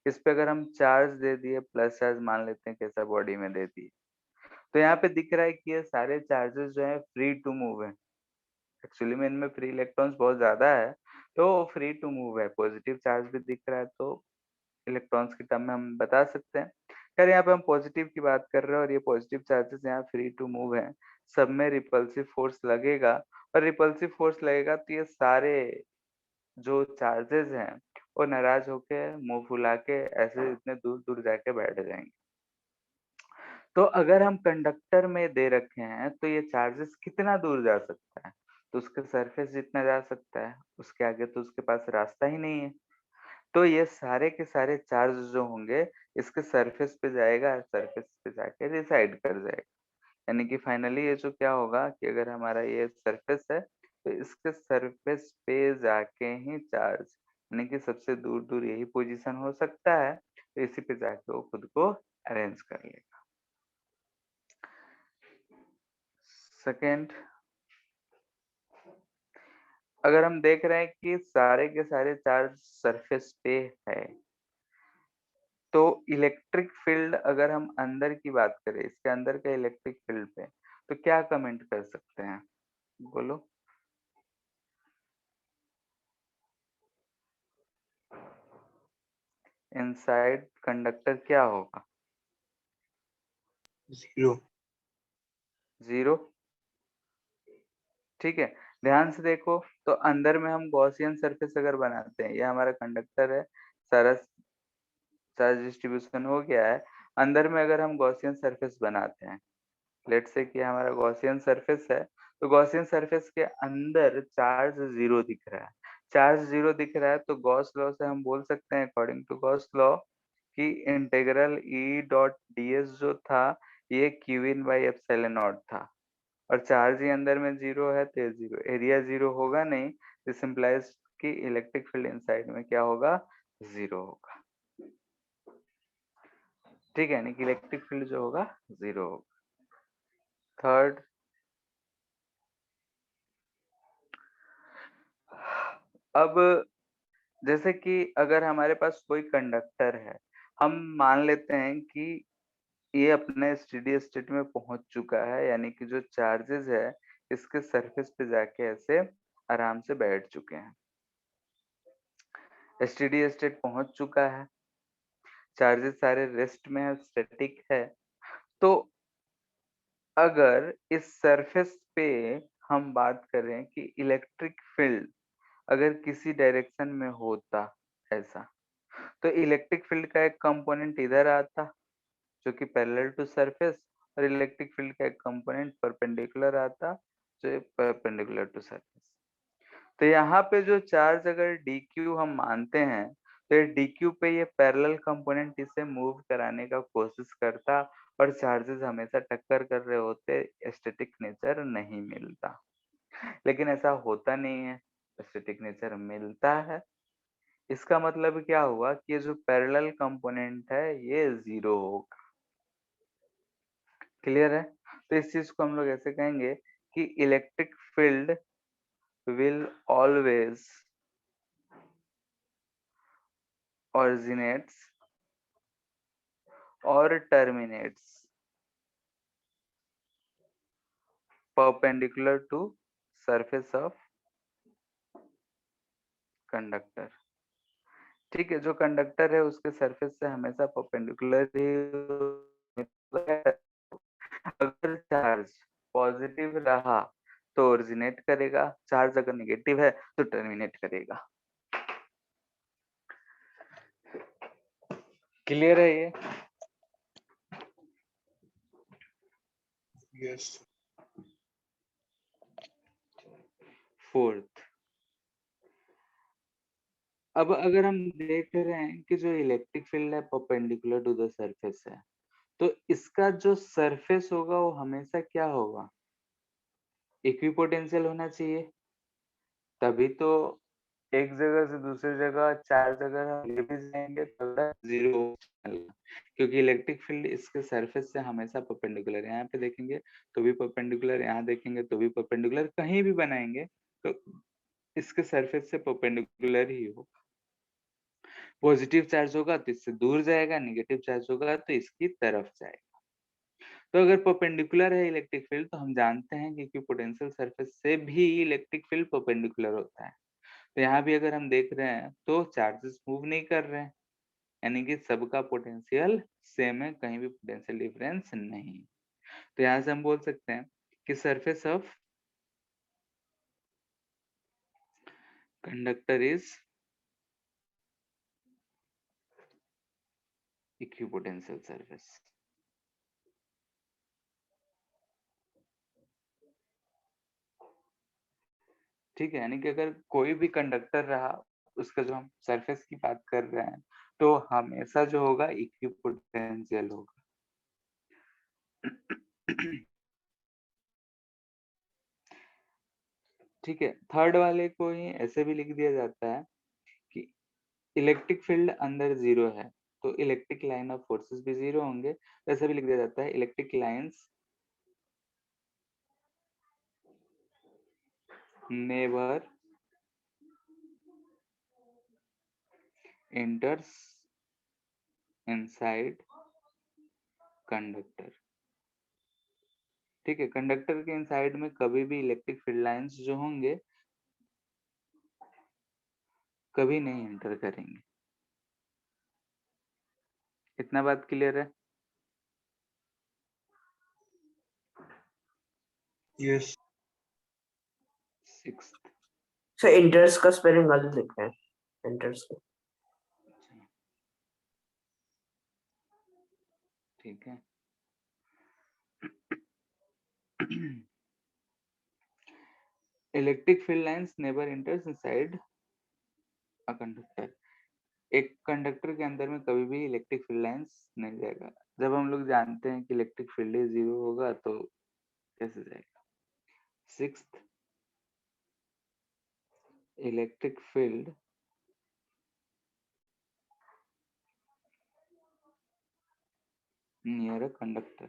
इस पे अगर हम चार्ज दे दिए, प्लस चार्ज मान लेते हैं, कैसा बॉडी में दे दिए, तो यहाँ पे दिख रहा है कि ये सारे चार्जेस जो है फ्री टू मूव है। एक्चुअली में इनमें फ्री इलेक्ट्रॉन्स बहुत ज्यादा है, तो फ्री टू मूव है। पॉजिटिव चार्ज भी दिख रहा है, तो इलेक्ट्रॉन्स के टर्म में हम बता सकते हैं। खैर यहाँ पे हम पॉजिटिव की बात कर रहे हैं और ये पॉजिटिव चार्जेस यहाँ फ्री टू मूव है, सब में रिपल्सिव फोर्स लगेगा। और रिपल्सिव फोर्स लगेगा तो ये सारे जो चार्जेस हैं वो नाराज होके मुंह फुला के ऐसे इतने दूर दूर जाके बैठ जाएंगे। तो अगर हम कंडक्टर में दे रखे हैं तो ये चार्जेस कितना दूर जा सकता है? तो उसके सरफेस जितना जा सकता है, उसके आगे तो उसके पास रास्ता ही नहीं है। तो ये सारे के सारे चार्ज जो होंगे इसके सरफेस पे जाएगा, सरफेस पे जाके रिसाइड कर जाएगा। यानी कि फाइनली ये जो क्या होगा कि अगर हमारा ये सरफेस है तो इसके सरफेस पे जाके ही चार्ज, यानी कि सबसे दूर दूर यही पोजीशन हो सकता है, तो इसी पे जाके वो खुद को अरेंज कर लेगा। सेकेंड, अगर हम देख रहे हैं कि सारे के सारे चार्ज सरफेस पे है, तो इलेक्ट्रिक फील्ड, अगर हम अंदर की बात करें, इसके अंदर के इलेक्ट्रिक फील्ड पे, तो क्या कमेंट कर सकते हैं? बोलो। इनसाइड कंडक्टर क्या होगा? जीरो। जीरो। ठीक है, ध्यान से देखो तो अंदर में हम गॉसियन सरफेस अगर बनाते हैं, ये हमारा कंडक्टर है, सारा चार्ज डिस्ट्रीब्यूशन हो गया है। अंदर में अगर हम गॉसियन सरफेस बनाते हैं, लेट से कि हमारा गॉसियन सरफेस है, तो गॉसियन सरफेस के अंदर चार्ज जीरो दिख रहा है। चार्ज जीरो दिख रहा है तो गॉस लॉ से हम बोल सकते हैं, अकॉर्डिंग टू गॉस लॉ, कि integral E dot D S जो था ये Q in by epsilon not था। और चार्ज ही अंदर में जीरो है तो ये जीरो, एरिया जीरो होगा नहीं, दिस इंप्लाइज कि इलेक्ट्रिक फील्ड इनसाइड में क्या होगा? जीरो होगा। ठीक है, यानी कि इलेक्ट्रिक फील्ड जो होगा जीरो होगा। थर्ड, अब जैसे कि अगर हमारे पास कोई कंडक्टर है, हम मान लेते हैं कि ये अपने स्टेडी स्टेट में पहुंच चुका है, यानी कि जो चार्जेस है इसके सरफेस पे जाके ऐसे आराम से बैठ चुके हैं। स्टेडी स्टेट पहुंच चुका है, चार्जेस सारे रेस्ट में है, स्टैटिक है। तो अगर इस सरफेस पे हम बात करें कि इलेक्ट्रिक फील्ड अगर किसी डायरेक्शन में होता ऐसा, तो इलेक्ट्रिक फील्ड का एक कंपोनेंट इधर आता जो कि पैरेलल टू सरफेस, और इलेक्ट्रिक फील्ड का एक कंपोनेंट परपेंडिकुलर आता जो परपेंडिकुलर टू सरफेस। तो यहाँ पे जो चार्ज अगर dq हम मानते हैं, तो ये dq पे ये पैरेलल कंपोनेंट इसे मूव कराने का कोशिश करता और चार्जेस हमेशा टक्कर कर रहे होते, स्टैटिक नेचर नहीं मिलता। लेकिन ऐसा होता नहीं है, स्टैटिक नेचर मिलता है। इसका मतलब क्या हुआ कि ये जो पैरेलल कंपोनेंट है ये 0 होगा। क्लियर है? तो इस चीज को हम लोग ऐसे कहेंगे कि electric field will always originates or terminates perpendicular to surface of conductor। ठीक है, जो कंडक्टर है उसके सरफेस से हमेशा परपेंडिकुलर ही अगर चार्ज पॉजिटिव रहा तो ओरिजिनेट करेगा, चार्ज अगर नेगेटिव है तो टर्मिनेट करेगा। क्लियर है ये? Yes. फोर्थ, अब अगर हम देख रहे हैं कि जो इलेक्ट्रिक फील्ड है परपेंडिकुलर टू द सरफेस है, तो इसका जो सरफेस होगा वो हमेशा क्या होगा? इक्विपोटेंशियल होना चाहिए, तभी तो एक जगह से दूसरी जगह चार जगह हम ले भी जाएंगे तब जीरो क्योंकि इलेक्ट्रिक फील्ड इसके सरफेस से हमेशा परपेंडिकुलर है। यहाँ पे देखेंगे तो भी परपेंडिकुलर, यहाँ देखेंगे तो भी परपेंडिकुलर, कहीं भी बनाएंगे तो इसके सरफेस से परपेंडिकुलर ही होगा। पॉजिटिव चार्ज होगा तो इससे दूर जाएगा, नेगेटिव चार्ज होगा तो इसकी तरफ जाएगा। तो अगर परपेंडिकुलर है इलेक्ट्रिक फील्ड तो हम जानते हैं कि इक्विपोटेंशियल सरफेस से भी इलेक्ट्रिक फील्ड परपेंडिकुलर होता है। तो यहाँ भी अगर हम देख रहे हैं तो चार्जेस मूव नहीं कर रहे हैं, यानी कि सबका पोटेंशियल सेम है, कहीं भी पोटेंशियल डिफरेंस नहीं। तो यहाँ से हम बोल सकते हैं कि surface of conductor is equipotential surface. ठीक है, यानी कि अगर कोई भी कंडक्टर रहा उसका जो हम सरफेस की बात कर रहे हैं तो हमेशा जो होगा इक्विपोटेंशियल होगा। ठीक है, थर्ड वाले को ही ऐसे भी लिख दिया जाता है कि इलेक्ट्रिक फील्ड अंदर जीरो है तो इलेक्ट्रिक लाइन ऑफ फोर्सेस भी जीरो होंगे। ऐसे भी लिख दिया जाता है electric lines never enters inside conductor. ठीक है, कंडक्टर के इनसाइड में कभी भी इलेक्ट्रिक फील्ड लाइंस जो होंगे कभी नहीं एंटर करेंगे। इतना बात क्लियर है? Yes. सिक्स्थ, सर इंटर्स का स्पेलिंग गलत लिखा है, इंटर्स का। ठीक है। Electric field lines never enters inside a conductor. एक कंडक्टर के अंदर में कभी भी इलेक्ट्रिक फील्ड लाइंस नहीं जाएगा। जब हम लोग जानते हैं कि इलेक्ट्रिक फील्ड ही जीरो होगा तो कैसे जाएगा? Sixth, electric field near a conductor.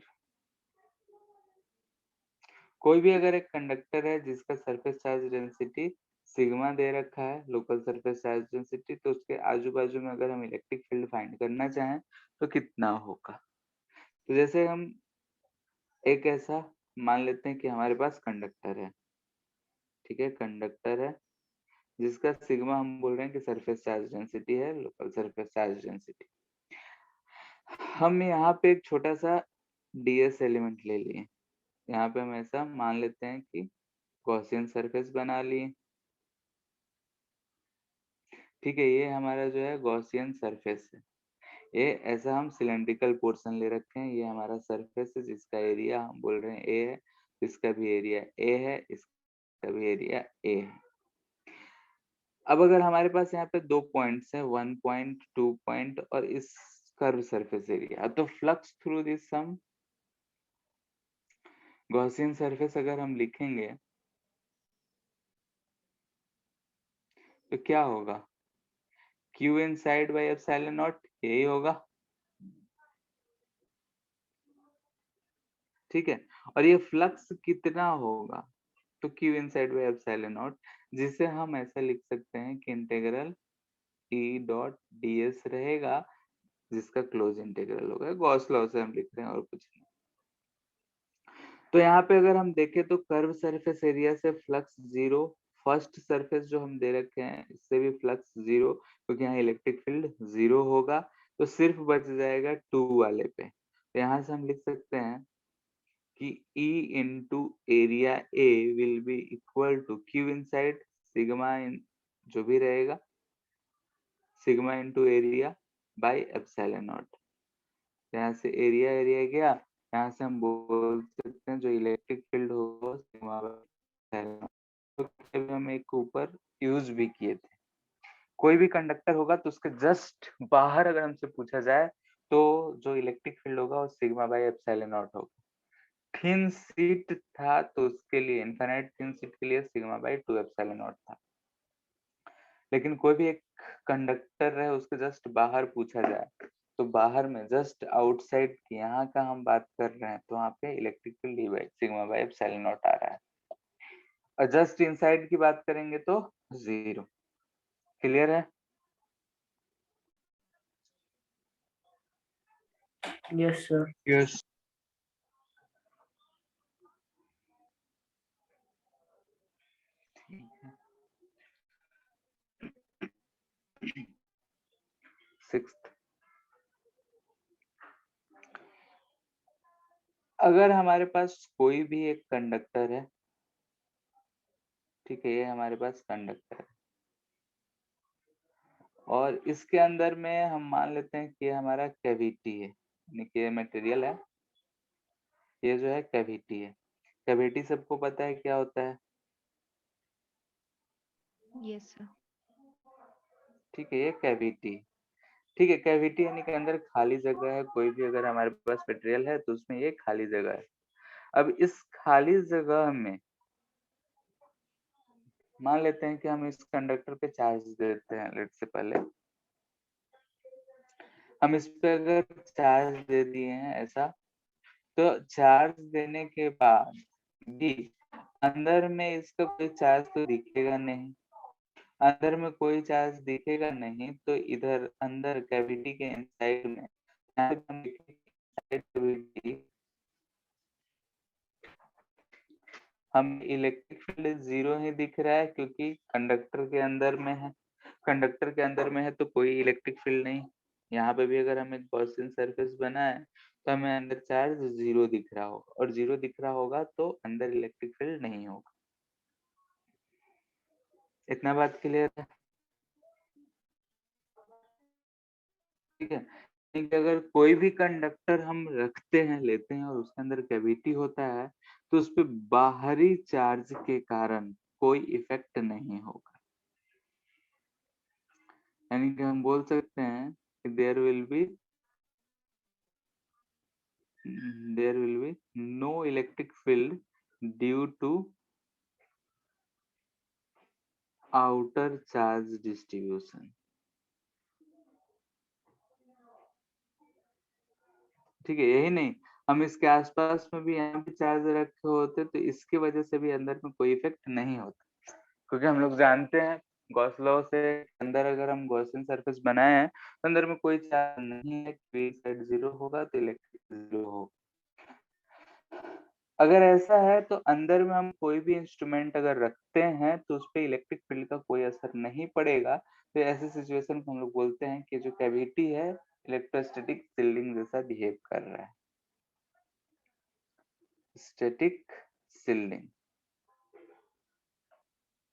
कोई भी अगर एक कंडक्टर है जिसका सरफेस चार्ज डेंसिटी सिग्मा दे रखा है, लोकल सरफेस चार्ज डेंसिटी, तो उसके आजू बाजू में अगर हम इलेक्ट्रिक फील्ड फाइंड करना चाहें तो कितना होगा? तो जैसे हम एक ऐसा मान लेते हैं कि हमारे पास कंडक्टर है। ठीक है, कंडक्टर है जिसका सिग्मा हम बोल रहे हैं कि सरफेस चार्ज डेंसिटी है, लोकल सरफेस चार्ज डेंसिटी। हम यहाँ पे एक छोटा सा ds एलिमेंट ले लिए। यहाँ पे हम ऐसा मान लेते हैं कि गॉसियन सरफेस बना लिए। ठीक है, ये हमारा जो है गॉसियन सरफेस है। ये ऐसा हम सिलेंड्रिकल पोर्शन ले रखे हैं, ये हमारा सरफेस है जिसका एरिया हम बोल रहे हैं ए है, इसका भी एरिया ए है, इसका भी एरिया ए है। अब अगर हमारे पास यहाँ पे दो पॉइंट्स हैं, 1 पॉइंट, 2 पॉइंट और इस कर्व सरफेस एरिया, तो flux through this some Gaussian surface अगर हम लिखेंगे तो क्या होगा Q inside by epsilon naught, यही होगा, ठीक है। और ये फ्लक्स कितना होगा, तो Q inside by epsilon naught, जिसे हम ऐसा लिख सकते हैं कि इंटीग्रल E डॉट ds रहेगा, जिसका क्लोज इंटीग्रल होगा। गॉस लॉ से हम लिख रहे हैं और कुछ नहीं। तो यहाँ पे अगर हम देखें तो कर्व सरफेस एरिया से फ्लक्स जीरो, फर्स्ट सरफेस जो हम दे रखे हैं इससे भी फ्लक्स जीरो, क्योंकि यहाँ इलेक्ट्रिक फील्ड जीरो होगा, तो सिर्फ बच जाएगा 2 वाले पे। तो यहाँ से हम लिख सकते हैं कि E into area A will be equal to Q inside sigma in जो भी रहेगा, sigma into area by epsilon naught. यहाँ से एरिया एरिया गया, यहाँ से हम बोल सकते हैं जो इलेक्ट्रिक फील्ड होगा सिग्मा बाई एप्सिलॉन नॉट। तो कभी हम एक ऊपर यूज भी किए थे, कोई भी कंडक्टर होगा तो उसके जस्ट बाहर अगर हमसे पूछा जाए तो जो इलेक्ट्रिक फील्ड होगा वो सिग्मा बाई एप्सिलॉन नॉट होगा। थिन शीट था तो उसके लिए, इनफाइनाइट थिन शीट के लिए सिग्मा बाई 2 एप्सिलॉन नॉट था। लेकिन कोई भी एक कंडक्टर है उसके जस्ट बाहर पूछा जाए, तो बाहर में जस्ट आउटसाइड यहाँ का हम बात कर रहे हैं, तो वहाँ पे electric field D by sigma by epsilon not आ रहा है। और जस्ट इनसाइड की बात करेंगे तो जीरो। क्लियर है? Yes sir. Yes. सिक्स्थ, अगर हमारे पास कोई भी एक कंडक्टर है, ठीक है, ये हमारे पास कंडक्टर है और इसके अंदर में हम मान लेते हैं कि ये हमारा कैविटी है, यानी कि ये मटेरियल है, ये जो है कैविटी है। कैविटी सबको पता है क्या होता है, यस सर। ठीक है, ये कैविटी, ठीक है। कैविटी यानी कि अंदर खाली जगह है, कोई भी अगर हमारे पास मटेरियल है तो उसमें ये खाली जगह है। अब इस खाली जगह में मान लेते हैं कि हम इस कंडक्टर पे चार्ज देते हैं, लेट से पहले हम इस पे अगर चार्ज दे दिए हैं ऐसा, तो चार्ज देने के बाद भी अंदर में इसका कोई चार्ज तो दिखेगा नहीं, अंदर में कोई चार्ज दिखेगा नहीं, तो इधर अंदर कैविटी के इनसाइड में यहाँ पे हम लिखेंगे कैविटी, हम इलेक्ट्रिक फील्ड जीरो ही दिख रहा है क्योंकि कंडक्टर के अंदर में है, कंडक्टर के अंदर में है तो कोई इलेक्ट्रिक फील्ड नहीं। यहाँ पे भी अगर हम एक गॉसियन सरफेस बनाए तो हमें अंदर चार्ज जीरो दिख रहा होगा, और जीरो दिख रहा होगा तो अंदर इलेक्ट्रिक फील्ड नहीं होगा। इतना बात क्लियर है? ठीक है। यानी कि अगर कोई भी कंडक्टर हम रखते हैं, लेते हैं और उसके अंदर कैविटी होता है, तो उस पे बाहरी चार्ज के कारण कोई इफेक्ट नहीं होगा। यानी कि हम बोल सकते हैं कि there will be no electric field due to outer charge distribution। ठीक है, यही नहीं, हम इसके आसपास में भी यहाँ पे चार्ज रखे होते तो इसकी वजह से भी अंदर में कोई इफेक्ट नहीं होता, क्योंकि हम लोग जानते हैं गॉस लॉ से, अंदर अगर हम गॉसियन सरफेस बनाए हैं तो अंदर में कोई चार्ज नहीं है, साइड जीरो होगा तो इलेक्ट्रिक जीरो होगा। अगर ऐसा है तो अंदर में हम कोई भी इंस्ट्रूमेंट अगर रखते हैं तो उस पे इलेक्ट्रिक फील्ड का कोई असर नहीं पड़ेगा। तो ऐसी सिचुएशन को हम लोग बोलते हैं कि जो कैविटी है इलेक्ट्रोस्टैटिक शील्डिंग जैसा बिहेव कर रहा है, स्टैटिक शील्डिंग।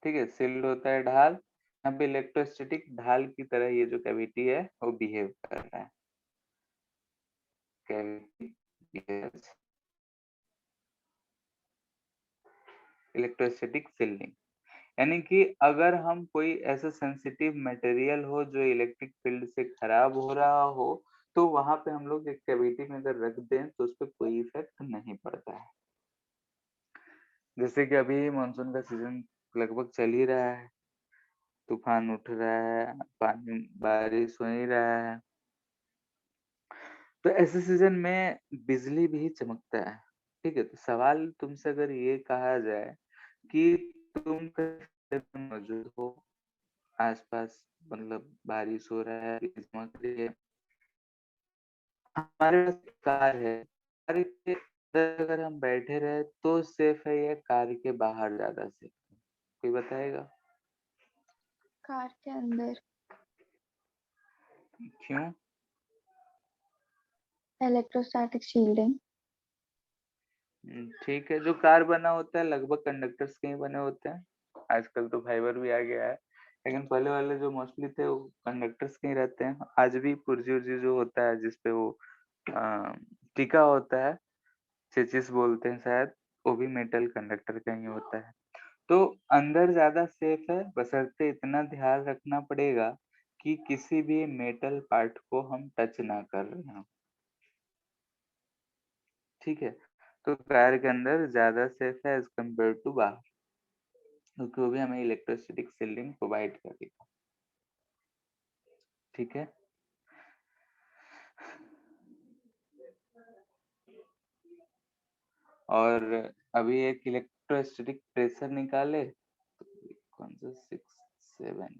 ठीक है, शील्ड होता है ढाल, यहाँ पे इलेक्ट्रोस्टैटिक ढाल की तरह ये जो कैविटी है वो बिहेव कर रहा है। कैविटी इलेक्ट्रोस्टैटिक शील्डिंग, यानी कि अगर हम कोई ऐसा सेंसिटिव मटेरियल हो जो इलेक्ट्रिक फील्ड से खराब हो रहा हो, तो वहां पे हम लोग एक कैविटी में अगर रख दें तो उस पर कोई इफेक्ट नहीं पड़ता है। जैसे कि अभी मानसून का सीजन लगभग चल ही रहा है, तूफान उठ रहा है, पानी बारिश हो ही रहा है। तो ऐसे सीजन में बिजली भी चमकता है। ठीक है, तो सवाल तुमसे अगर ये कहा जाए कि तुम कैसे मौजूद हो, आसपास मतलब बारिश हो रहा है, बिजली चमक रही है, हमारे पास एक कार है, कार के अंदर अगर हम बैठे रहे तो सेफ है या कार के बाहर ज्यादा सेफ है? कोई बताएगा कार के अंदर। क्यों? Electrostatic shielding. ठीक है, जो कार बना होता है लगभग कंडक्टर्स के ही बने होते हैं। आजकल तो फाइबर भी आ गया है, लेकिन पहले वाले जो मोस्टली थे वो कंडक्टर्स के ही रहते हैं। आज भी पुर्जी उर्जी जो होता है जिसपे वो अ, टिका होता है, चेचिस बोलते हैं शायद, वो भी मेटल कंडक्टर का ही होता है। तो अंदर ज्यादा सेफ है, बशर्ते इतना ध्यान रखना पड़ेगा कि किसी भी मेटल पार्ट को हम टच ना कर रहे हो। ठीक है, तो कार के अंदर ज्यादा सेफ है एज कम्पेयर टू बाहर, क्योंकि वो भी हमें इलेक्ट्रोस्टैटिक शील्डिंग प्रोवाइड करेगा। ठीक है, और अभी एक इलेक्ट्रोस्टैटिक प्रेशर निकाले, कौन सा 6 7,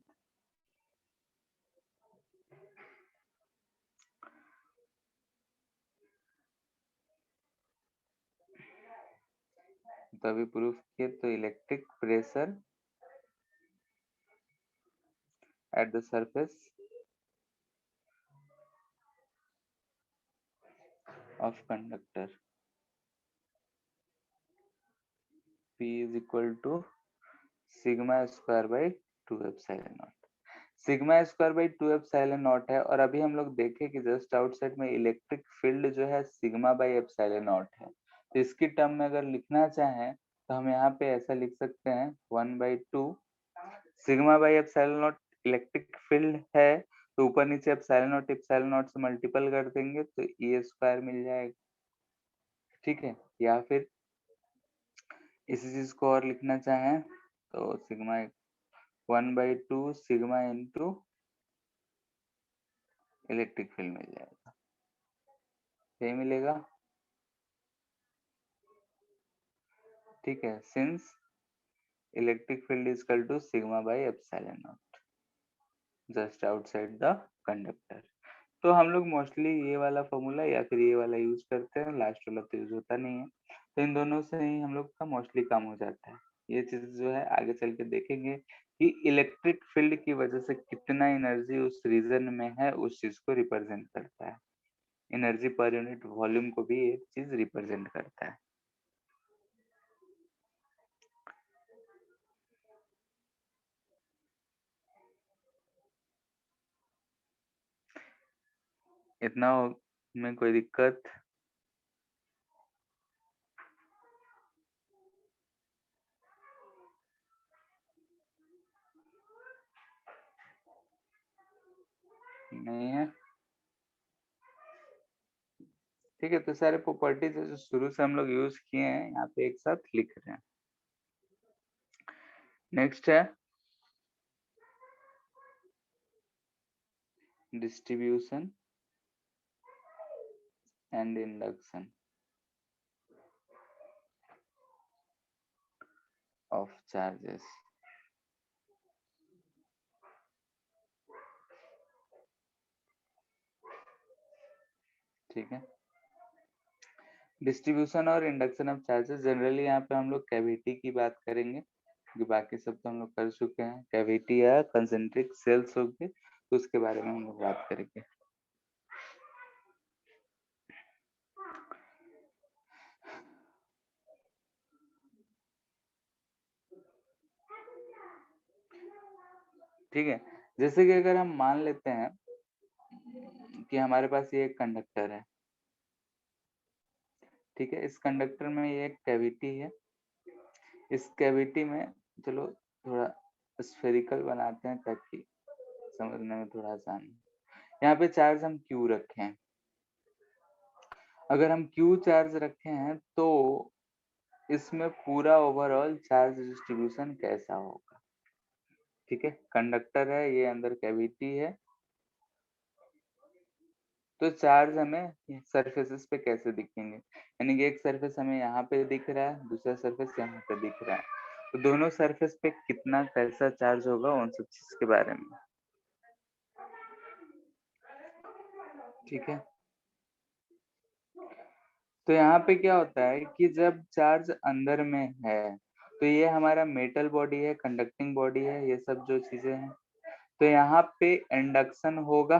तो अभी प्रूफ किए तो electric pressure at the surface of conductor P is equal to sigma square by 2 epsilon naught। Sigma square by 2 epsilon not है, और अभी हम लोग देखें कि जस्ट आउटसाइड में इलेक्ट्रिक फील्ड जो है सिग्मा बाई एप्सिलॉन नॉट है। तो इसकी टर्म में अगर लिखना चाहें तो हम यहाँ पे ऐसा लिख सकते हैं 1/2 sigma by epsilon not electric field है, तो ऊपर नीचे एप्सिलॉन नॉट से मल्टीपल कर देंगे तो ई स्क्वायर मिल जाएगा। ठीक है, या फिर इसी चीज को और लिखना चाहें तो sigma 1/2 sigma into electric field मिल जाएगा। यही मिलेगा। ठीक है, since electric field is equal to sigma by epsilon not just outside the conductor. तो हम लोग मोस्टली ये वाला फॉर्मूला या फिर ये वाला यूज करते हैं, लास्ट वाला तो यूज होता नहीं है। तो इन दोनों से ही हम लोग का मोस्टली काम हो जाता है। ये चीज जो है आगे चल के देखेंगे कि इलेक्ट्रिक फील्ड की वजह से कितना एनर्जी उस रीजन में है, उस चीज को रिप्रेजेंट करता है। एनर्जी पर यूनिट वॉल्यूम को भी एक चीज रिप्रेजेंट करता है। इतना में कोई दिक्कत? नहीं है? ठीक है, तो सारे प्रॉपर्टीज जो शुरू से हम लोग यूज किए हैं यहाँ पे एक साथ लिख रहे हैं। नेक्स्ट है distribution and induction of charges. ठीक है, डिस्ट्रीब्यूशन और इंडक्शन ऑफ चार्जेस जनरली यहाँ पे हम लोग कैविटी की बात करेंगे, क्योंकि बाकी सब तो हम लोग कर चुके हैं। कैविटी या कंसेंट्रिक सेल्स हो गए, तो उसके बारे में हम लोग बात करेंगे। ठीक है, जैसे कि अगर हम मान लेते हैं कि हमारे पास ये एक कंडक्टर है। ठीक है, इस कंडक्टर में ये एक कैविटी है। इस कैविटी में चलो थोड़ा स्फेरिकल बनाते हैं ताकि समझने में थोड़ा आसान हो। यहाँ पे चार्ज हम Q रखे हैं। अगर हम Q चार्ज रखे हैं तो इसमें पूरा ओवरऑल चार्ज डिस्ट्रीब्यूशन कैसा होगा? ठीक है, कंडक्टर है, ये अंदर कैविटी है। तो चार्ज हमें सरफेसेस पे कैसे दिखेंगे, यानी कि एक सरफेस हमें यहाँ पे दिख रहा है, दूसरा सरफेस यहाँ पे दिख रहा है, तो दोनों सरफेस पे कितना कैसा चार्ज होगा उन सब चीज के बारे में। ठीक है, तो यहाँ पे क्या होता है कि जब चार्ज अंदर में है तो ये हमारा मेटल बॉडी है, कंडक्टिंग बॉडी है, ये सब जो चीजें हैं, तो यहाँ पे इंडक्शन होगा।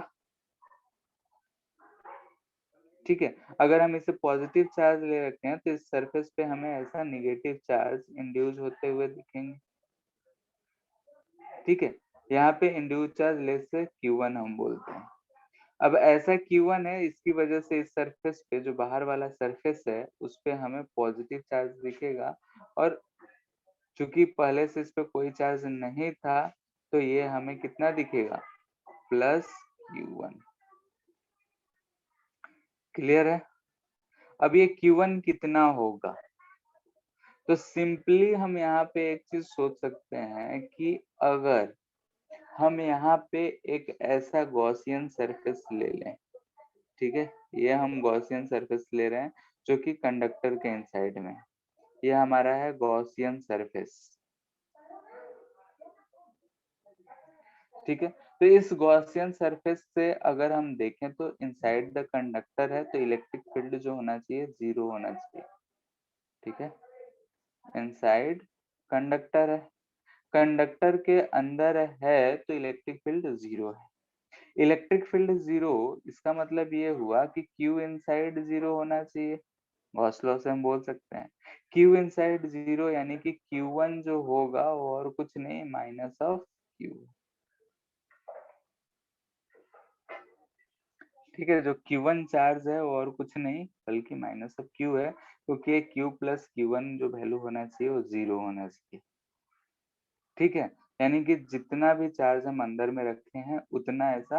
ठीक है, अगर हम इसे पॉजिटिव चार्ज ले रखते हैं तो इस सरफेस पे हमें ऐसा निगेटिव चार्ज इंड्यूस होते हुए दिखेंगे। ठीक है, यहाँ पे इंड्यूस चार्ज लेस से Q1 हम बोलते हैं। अब ऐसा Q1 है, इसकी वजह से इस सरफेस पे जो बाहर वाला सरफेस है उस पे हमें पॉजिटिव चार्ज दिखेगा, और चूंकि पहले से इस पे कोई चार्ज नहीं था तो ये हमें कितना दिखेगा, प्लस Q1। क्लियर है? अब ये Q1 कितना होगा, तो सिंपली हम यहाँ पे एक चीज सोच सकते हैं कि अगर हम यहाँ पे एक ऐसा गॉसियन सरफेस ले लें, ठीक है, ये हम गॉसियन सरफेस ले रहे हैं जो कि कंडक्टर के इनसाइड में, ये हमारा है गॉसियन सरफेस। ठीक है, तो इस गॉसियन सरफेस से अगर हम देखें तो इनसाइड द कंडक्टर है, तो इलेक्ट्रिक फील्ड जो होना चाहिए 0 होना चाहिए। ठीक है, इनसाइड कंडक्टर है, कंडक्टर के अंदर है तो इलेक्ट्रिक फील्ड 0 है। इलेक्ट्रिक फील्ड 0, इसका मतलब ये हुआ कि Q इनसाइड 0 होना चाहिए, गॉस लॉ से हम बोल सकते हैं Q इनसाइड 0 यानी कि Q1 जो होगा वो और कुछ नहीं माइनस ऑफ Q। ठीक है, जो Q1 चार्ज है वो और कुछ नहीं बल्कि माइनस ऑफ Q है, क्योंकि Q प्लस Q1 जो वैल्यू होना चाहिए वो 0 होना चाहिए। ठीक है, यानी कि जितना भी चार्ज हम अंदर में रखे हैं उतना ऐसा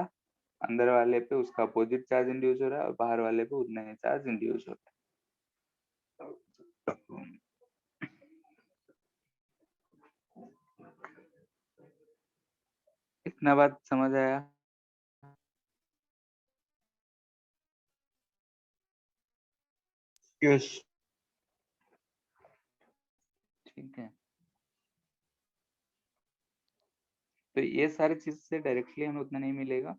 अंदर वाले पे उसका अपोजिट चार्ज इंड्यूस हो रहा है और बाहर वाले पे उतना ही चार्ज इंड्यूस हो रहा है। इतना बात समझ आया? Yes. ठीक है, तो ये सारी चीज से डायरेक्टली हमें उतना नहीं मिलेगा,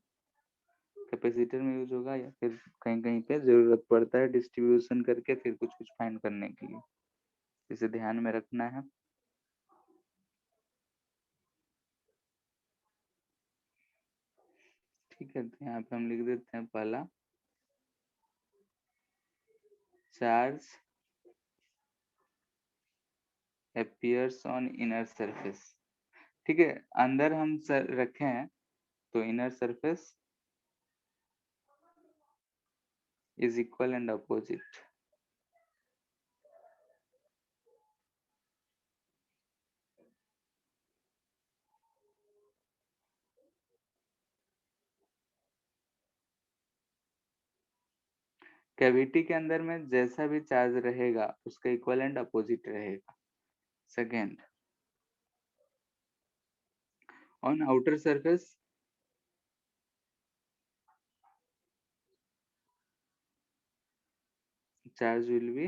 कैपेसिटर में यूज होगा या फिर कहीं कहीं पे जरूरत पड़ता है डिस्ट्रीब्यूशन करके फिर कुछ कुछ फाइंड करने के लिए, इसे ध्यान में रखना है। ठीक है, तो यहाँ पे हम लिख देते हैं पहला, charge appears on inner surface। ठीक है, अंदर हम रखे हैं तो inner surface is equal and opposite. Cavity के अंदर में जैसा भी चार्ज रहेगा उसका इक्वल एंड अपोजिट रहेगा। Second, on outer surface charge will be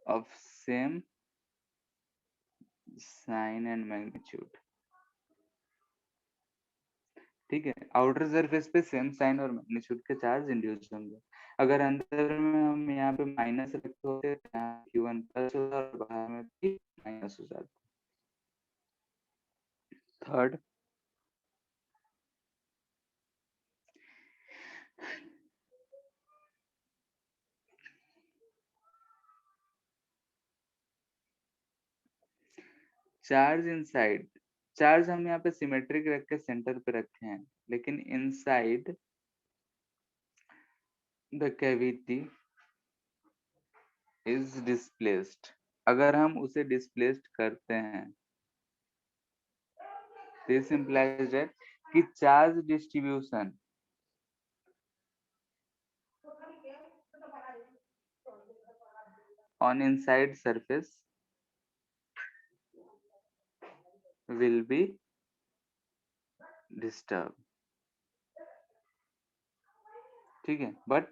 of same sign and magnitude। ठीक है, आउटर सरफेस पे सेम साइन और मैग्नीट्यूड के चार्ज इंड्यूस होंगे। अगर अंदर में हम यहाँ पे माइनस रखे होते तो यहाँ Q1 प्लस होता और बाहर में भी माइनस हो जाता। थर्ड, चार्ज इनसाइड, चार्ज हम यहाँ पे सिमेट्रिक रख के सेंटर पे रखे हैं, लेकिन inside the cavity is displaced. अगर हम उसे डिस्प्लेस्ड करते हैं दिस इंप्लाइज दैट कि charge distribution on inside surface will be disturbed. ठीक है, but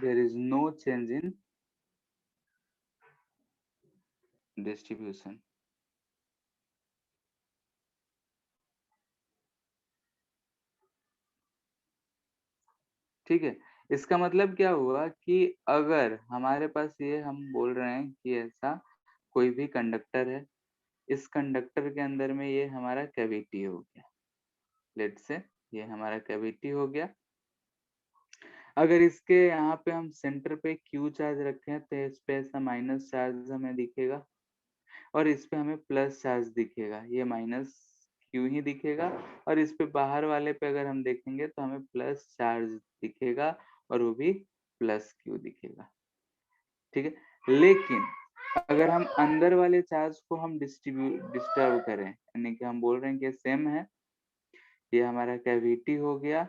there is no change in distribution. ठीक है, इसका मतलब क्या हुआ कि अगर हमारे पास ये हम बोल रहे हैं कि ऐसा कोई भी कंडक्टर है, इस कंडक्टर के अंदर में ये हमारा कैविटी हो गया, लेट से ये हमारा कैविटी हो गया। अगर इसके यहाँ पे हम सेंटर पे क्यू चार्ज रखें तो इस पे ऐसा माइनस चार्ज हमें दिखेगा और इस पे हमें प्लस चार्ज दिखेगा, ये माइनस क्यू ही दिखेगा, और इस पे बाहर वाले पे अगर हम देखेंगे तो हमें प्लस चार्ज दिखेगा और वो भी प्लस क्यू दिखेगा। ठीक है, लेकिन अगर हम अंदर वाले चार्ज को हम डिस्टर्ब करें, यानी कि हम बोल रहे हैं कि सेम है, ये हमारा कैविटी हो गया,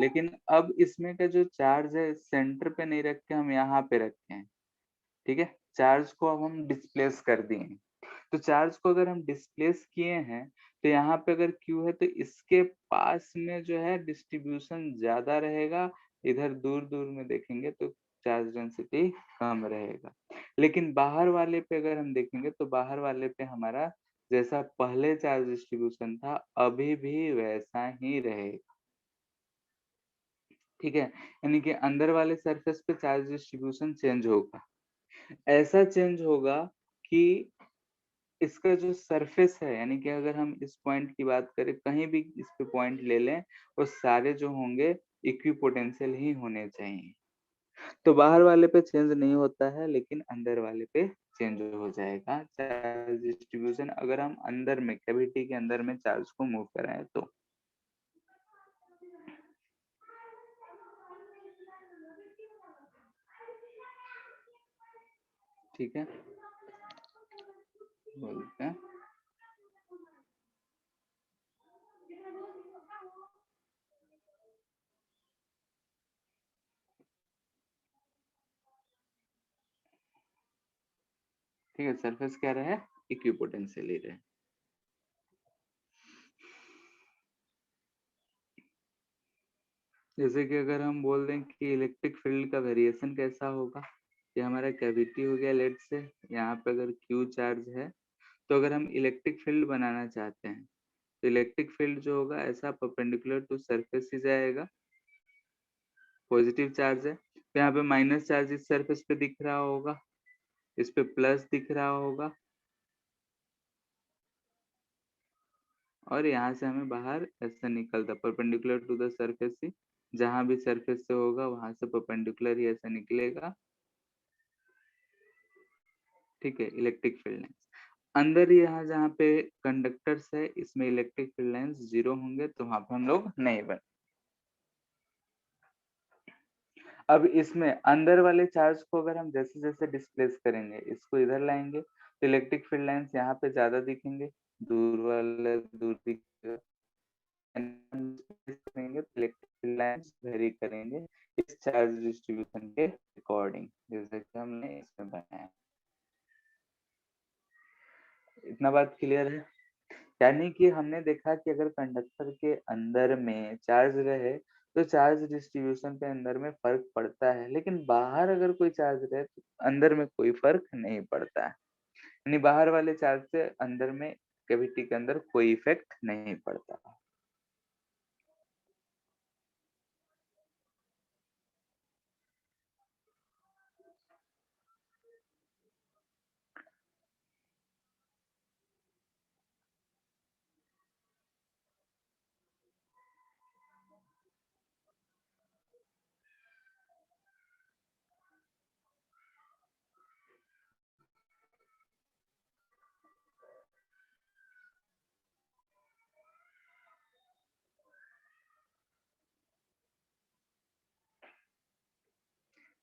लेकिन अब इसमें का जो चार्ज है सेंटर पे नहीं रख के हम यहाँ पे रखे हैं। ठीक है, चार्ज को अब हम डिस्प्लेस कर दिए हैं, तो चार्ज को अगर हम डिस्प्लेस किए हैं तो यहाँ पे अगर Q है तो इसके पास में जो है डिस्ट्रीब्यूशन ज्यादा रहेगा, इधर दूर दूर में देखेंगे तो चार्ज डेंसिटी कम रहेगा। लेकिन बाहर वाले पे अगर हम देखेंगे तो बाहर वाले पे हमारा जैसा पहले चार्ज डिस्ट्रीब्यूशन था अभी भी वैसा ही रहेगा। ठीक है, यानी कि अंदर वाले सरफेस पे चार्ज डिस्ट्रीब्यूशन चेंज होगा, ऐसा चेंज होगा कि इसका जो सरफेस है, यानी कि अगर हम इस पॉइंट की बात करें, कहीं भी इस पे पॉइंट ले लें, वो सारे जो होंगे इक्विपोटेंशियल ही होने चाहिए। तो बाहर वाले पे चेंज नहीं होता है, लेकिन अंदर वाले पे चेंज हो जाएगा चार्ज डिस्ट्रीब्यूशन, अगर हम अंदर में कैविटी के अंदर में चार्ज को मूव कराएं तो। ठीक है, बोलते हैं ठीक है, सरफेस क्या रहे, इक्विपोटेंशियल ही रहे। जैसे कि अगर हम बोल दें कि इलेक्ट्रिक फील्ड का वेरिएशन कैसा होगा, ये हमारा कैविटी हो गया, लेट से यहाँ पे अगर क्यू चार्ज है, तो अगर हम इलेक्ट्रिक फील्ड बनाना चाहते हैं तो इलेक्ट्रिक फील्ड जो होगा ऐसा परपेंडिकुलर टू सरफेस ही जाएगा, पॉजिटिव चार्ज है तो यहाँ पे माइनस चार्ज इस सरफेस पे दिख रहा होगा, इस पे प्लस दिख रहा होगा, और यहाँ से हमें बाहर ऐसा निकलता परपेंडिकुलर टू द सरफेस ही, जहां भी सरफेस से होगा वहां से परपेंडिकुलर ही ऐसा निकलेगा। ठीक है, इलेक्ट्रिक फील्ड लाइंस अंदर यहाँ जहाँ पे कंडक्टर्स है इसमें इलेक्ट्रिक फील्ड लाइंस 0 होंगे, तो वहां पे हम लोग नहीं बन। अब इसमें अंदर वाले चार्ज को अगर हम जैसे जैसे डिस्प्लेस करेंगे, इसको इधर लाएंगे तो इलेक्ट्रिक फील्ड लाइंस यहाँ पे ज्यादा दिखेंगे, दूर वाले दूर दिखेगा, करेंगे तो इलेक्ट्रिक फील्ड लाइंस वेरी करेंगे इस चार्ज डिस्ट्रीब्यूशन के अकॉर्डिंग, जैसे कि हमने इसमें बनाया। इतना बात क्लियर है? यानी कि हमने देखा कि अगर कंडक्टर के अंदर में चार्ज रहे तो चार्ज डिस्ट्रीब्यूशन पे अंदर में फर्क पड़ता है, लेकिन बाहर अगर कोई चार्ज रहे तो अंदर में कोई फर्क नहीं पड़ता है, यानी बाहर वाले चार्ज से अंदर में कैविटी के अंदर कोई इफेक्ट नहीं पड़ता।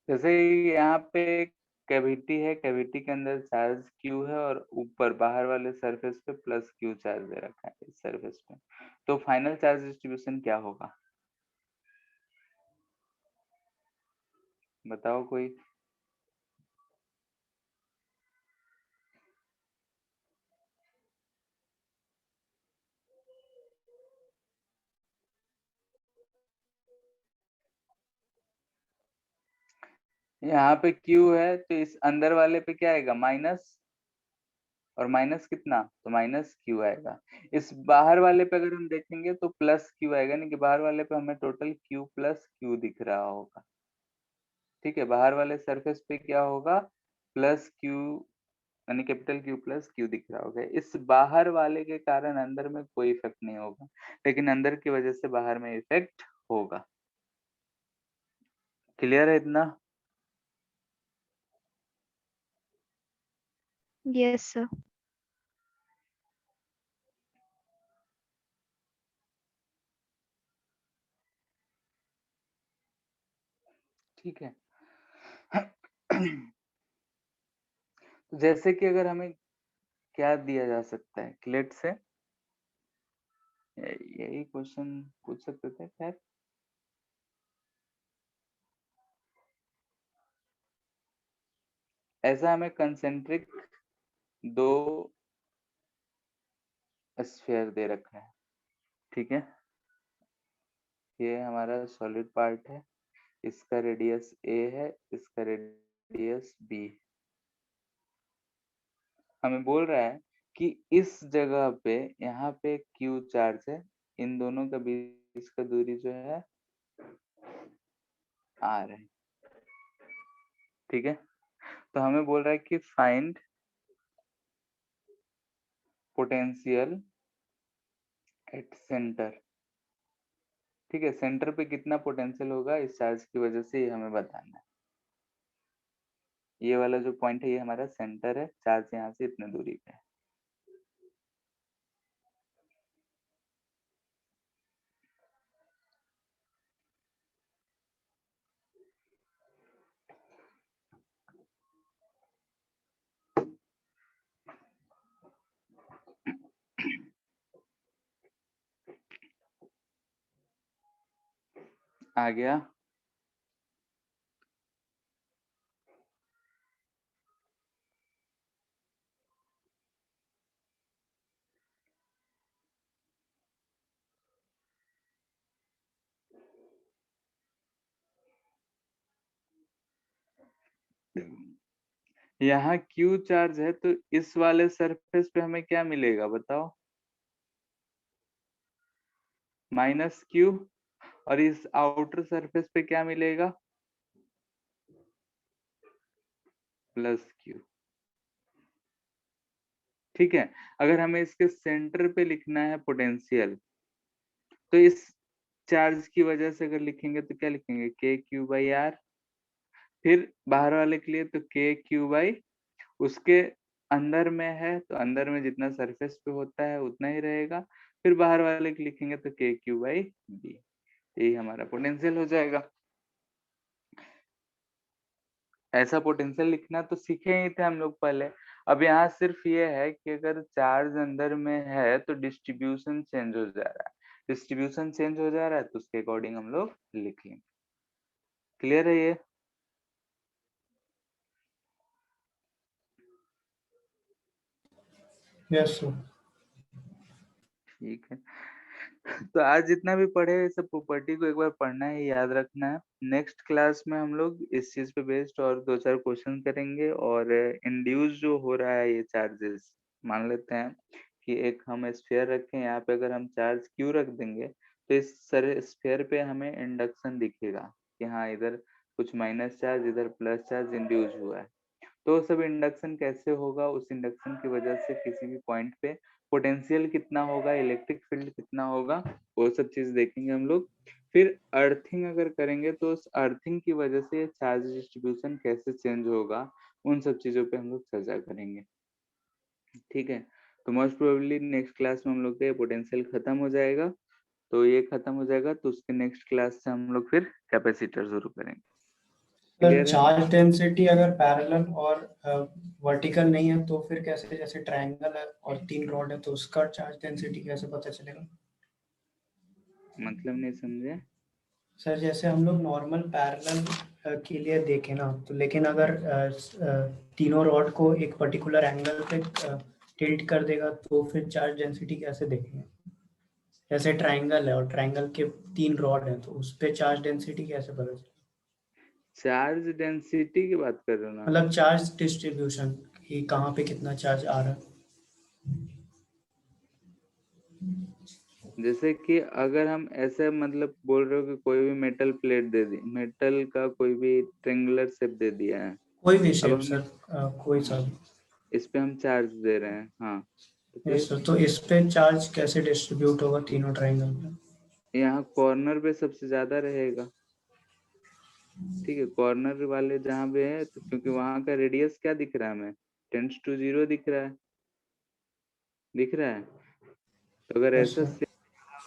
जैसे यहाँ पे कैविटी है, कैविटी के अंदर चार्ज Q है और ऊपर बाहर वाले सरफेस पे प्लस Q चार्ज दे रखा है इस सरफेस पे। तो फाइनल चार्ज डिस्ट्रीब्यूशन क्या होगा बताओ कोई। यहाँ पे Q है तो इस अंदर वाले पे क्या आएगा माइनस, और माइनस कितना तो माइनस Q आएगा। इस बाहर वाले पे अगर हम देखेंगे तो प्लस Q आएगा, यानी कि बाहर वाले पे हमें टोटल Q प्लस Q दिख रहा होगा। ठीक है, बाहर वाले सरफेस पे क्या होगा प्लस Q, यानी कैपिटल Q प्लस Q दिख रहा होगा। इस बाहर वाले के कारण अंदर में कोई इफेक्ट नहीं होगा, लेकिन अंदर की वजह से बाहर में इफेक्ट होगा। क्लियर है इतना? Yes sir. ठीक है। तो जैसे कि अगर हमें क्या दिया जा सकता है क्लेट से, यही क्वेश्चन पूछ सकते थे। खैर ऐसा हमें कंसेंट्रिक 2 स्फीयर दे रखा है। ठीक है, ये हमारा सॉलिड पार्ट है, इसका रेडियस a है, इसका रेडियस b। हमें बोल रहा है कि इस जगह पे यहाँ पे q चार्ज है, इन दोनों का बीच का दूरी जो है r है। ठीक है, तो हमें बोल रहा है कि फाइंड पोटेंशियल एट सेंटर। ठीक है, सेंटर पे कितना पोटेंशियल होगा इस चार्ज की वजह से ये हमें बताना है। ये वाला जो पॉइंट है ये हमारा सेंटर है, चार्ज यहाँ से इतने दूरी पे है। आ गया? यहाँ Q चार्ज है तो इस वाले सरफेस पे हमें क्या मिलेगा बताओ, माइनस Q, और इस आउटर सरफेस पे क्या मिलेगा प्लस Q। ठीक है, अगर हमें इसके सेंटर पे लिखना है पोटेंशियल तो इस चार्ज की वजह से अगर लिखेंगे तो क्या लिखेंगे KQ/R। फिर बाहर वाले के लिए तो KQ/, उसके अंदर में है तो अंदर में जितना सरफेस पे होता है उतना ही रहेगा। फिर बाहर वाले के लिखेंगे तो KQ/B। यही हमारा पोटेंशियल हो जाएगा। ऐसा पोटेंशियल लिखना तो सीखे ही थे हम लोग पहले। अब यहाँ सिर्फ ये है कि अगर चार्ज अंदर में है तो डिस्ट्रीब्यूशन चेंज हो जा रहा है, डिस्ट्रीब्यूशन चेंज हो जा रहा है तो उसके अकॉर्डिंग हम लोग लिख लेंगे। क्लियर है ये? Yes sir. ठीक है, तो आज जितना भी पढ़े सब प्रॉपर्टी को एक बार पढ़ना है, याद रखना है। नेक्स्ट क्लास में हम लोग इस चीज पे बेस्ड और 2-4 क्वेश्चन करेंगे। और इंड्यूस जो हो रहा है ये चार्जेस, मान लेते हैं कि एक हम स्फीयर रखें, यहाँ पे अगर हम चार्ज क्यू रख देंगे तो इस सारे स्फीयर पे हमें इंडक्शन दिखेगा कि हाँ इधर कुछ माइनस चार्ज, इधर प्लस चार्ज इंड्यूस हुआ है। तो सब इंडक्शन कैसे होगा, उस इंडक्शन की वजह से किसी भी पॉइंट पे पोटेंशियल कितना होगा, इलेक्ट्रिक फील्ड कितना होगा, वो सब चीज देखेंगे हम लोग। फिर अर्थिंग अगर करेंगे तो उस अर्थिंग की वजह से चार्ज डिस्ट्रीब्यूशन कैसे चेंज होगा, उन सब चीजों पे हम लोग चर्चा करेंगे। ठीक है, तो मोस्ट प्रोबेबली नेक्स्ट क्लास में हम लोग का पोटेंशियल खत्म हो जाएगा। तो ये खत्म हो जाएगा तो उसके नेक्स्ट क्लास से हम लोग फिर कैपेसिटर शुरू करेंगे। Clear है? चार्ज डेंसिटी अगर पैरेलल और वर्टिकल नहीं है तो फिर कैसे, जैसे ट्रायंगल है और 3 रॉड है तो उसका चार्ज डेंसिटी कैसे पता चलेगा? मतलब नहीं समझे। सर जैसे हम लोग नॉर्मल पैरेलल के लिए देखें ना, तो लेकिन अगर तीनों रॉड को एक पर्टिकुलर एंगल पे टिल्ट कर देगा तो फिर चार्ज डेंसिटी कैसे देखेंगे? जैसे ट्रायंगल है और ट्रायंगल के 3 रॉड हैं तो उस पे चार्ज डेंसिटी कैसे पता चलेगा? चार्ज डेंसिटी की बात कर रहे हो ना? मतलब चार्ज डिस्ट्रीब्यूशन कि कहाँ पे कितना चार्ज आ रहा है। जैसे कि अगर हम ऐसे मतलब बोल रहे हो कि कोई भी मेटल प्लेट दे दी, मेटल का कोई भी ट्रेंगुलर शेप दे दिया है, कोई भी अब शेप हम सर, कोई सा भी। इस पे हम चार्ज दे रहे हैं, हाँ, तो फिर यस सर, तो इस पे चार्ज कैसे डिस्ट्रीब्यूट होगा तीनों ट्रायंगल पे? यहाँ कॉर्नर पे सबसे ज्यादा रहेगा। ठीक है, कॉर्नर वाले जहाँ पे है, तो क्योंकि वहां का रेडियस क्या दिख रहा है हमें, 10⁻⁴ दिख रहा है, दिख रहा है। तो अगर यस ऐसा सर।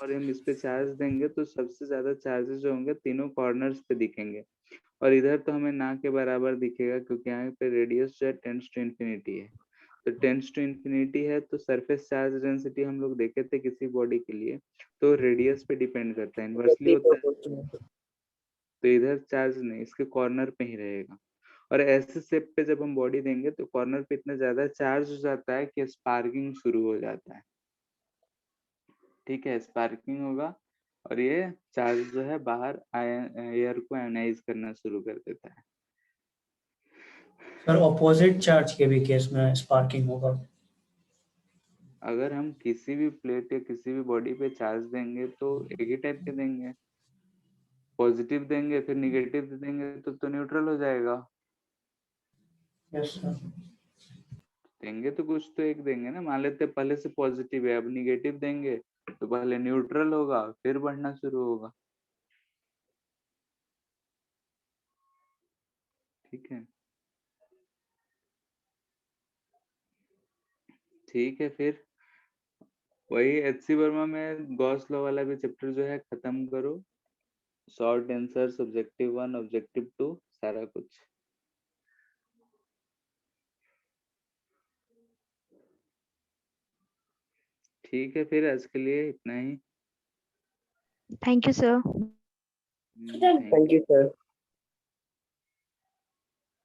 और हम इस पे चार्ज देंगे तो सबसे ज्यादा चार्जेस जो होंगे तीनों कॉर्नर्स पे दिखेंगे, और इधर तो हमें ना के बराबर दिखेगा क्योंकि यहाँ पे रेडियस जो है टेंड्स टू इन्फिनिटी है। तो टेंड्स टू इन्फिनिटी है तो सरफेस चार्ज डेंसिटी हम लोग देखे थे किसी बॉडी के लिए, तो रेडियस पे डिपेंड करता है, इनवर्सली होता है। तो इधर चार्ज नहीं, इसके कॉर्नर पे ही रहेगा। और ऐसे शेप पे जब हम बॉडी देंगे तो कॉर्नर पे इतना ज्यादा चार्ज हो जाता है कि स्पार्किंग शुरू हो जाता है। ठीक है, स्पार्किंग होगा और ये चार्ज जो है बाहर एयर को आयनाइज करना शुरू कर देता है। सर ऑपोजिट चार्ज के भी केस में स्पार्किंग होगा? अगर हम किसी भी प्लेट या किसी भी बॉडी पे चार्ज देंगे तो एक ही टाइप के देंगे, पॉजिटिव देंगे फिर निगेटिव देंगे तो न्यूट्रल हो जाएगा। Yes sir. देंगे तो कुछ तो एक देंगे ना, मान लेते पहले से पॉजिटिव है, अब निगेटिव देंगे तो पहले न्यूट्रल होगा फिर बढ़ना शुरू होगा। ठीक है, ठीक है, फिर वही एचसी वर्मा में गॉस लॉ वाला भी चैप्टर जो है खत्म करो, शॉर्ट आंसर, ऑब्जेक्टिव 1, ऑब्जेक्टिव 2, सारा कुछ। ठीक है, फिर आज के लिए इतना ही। Thank you sir. Thank thank you sir.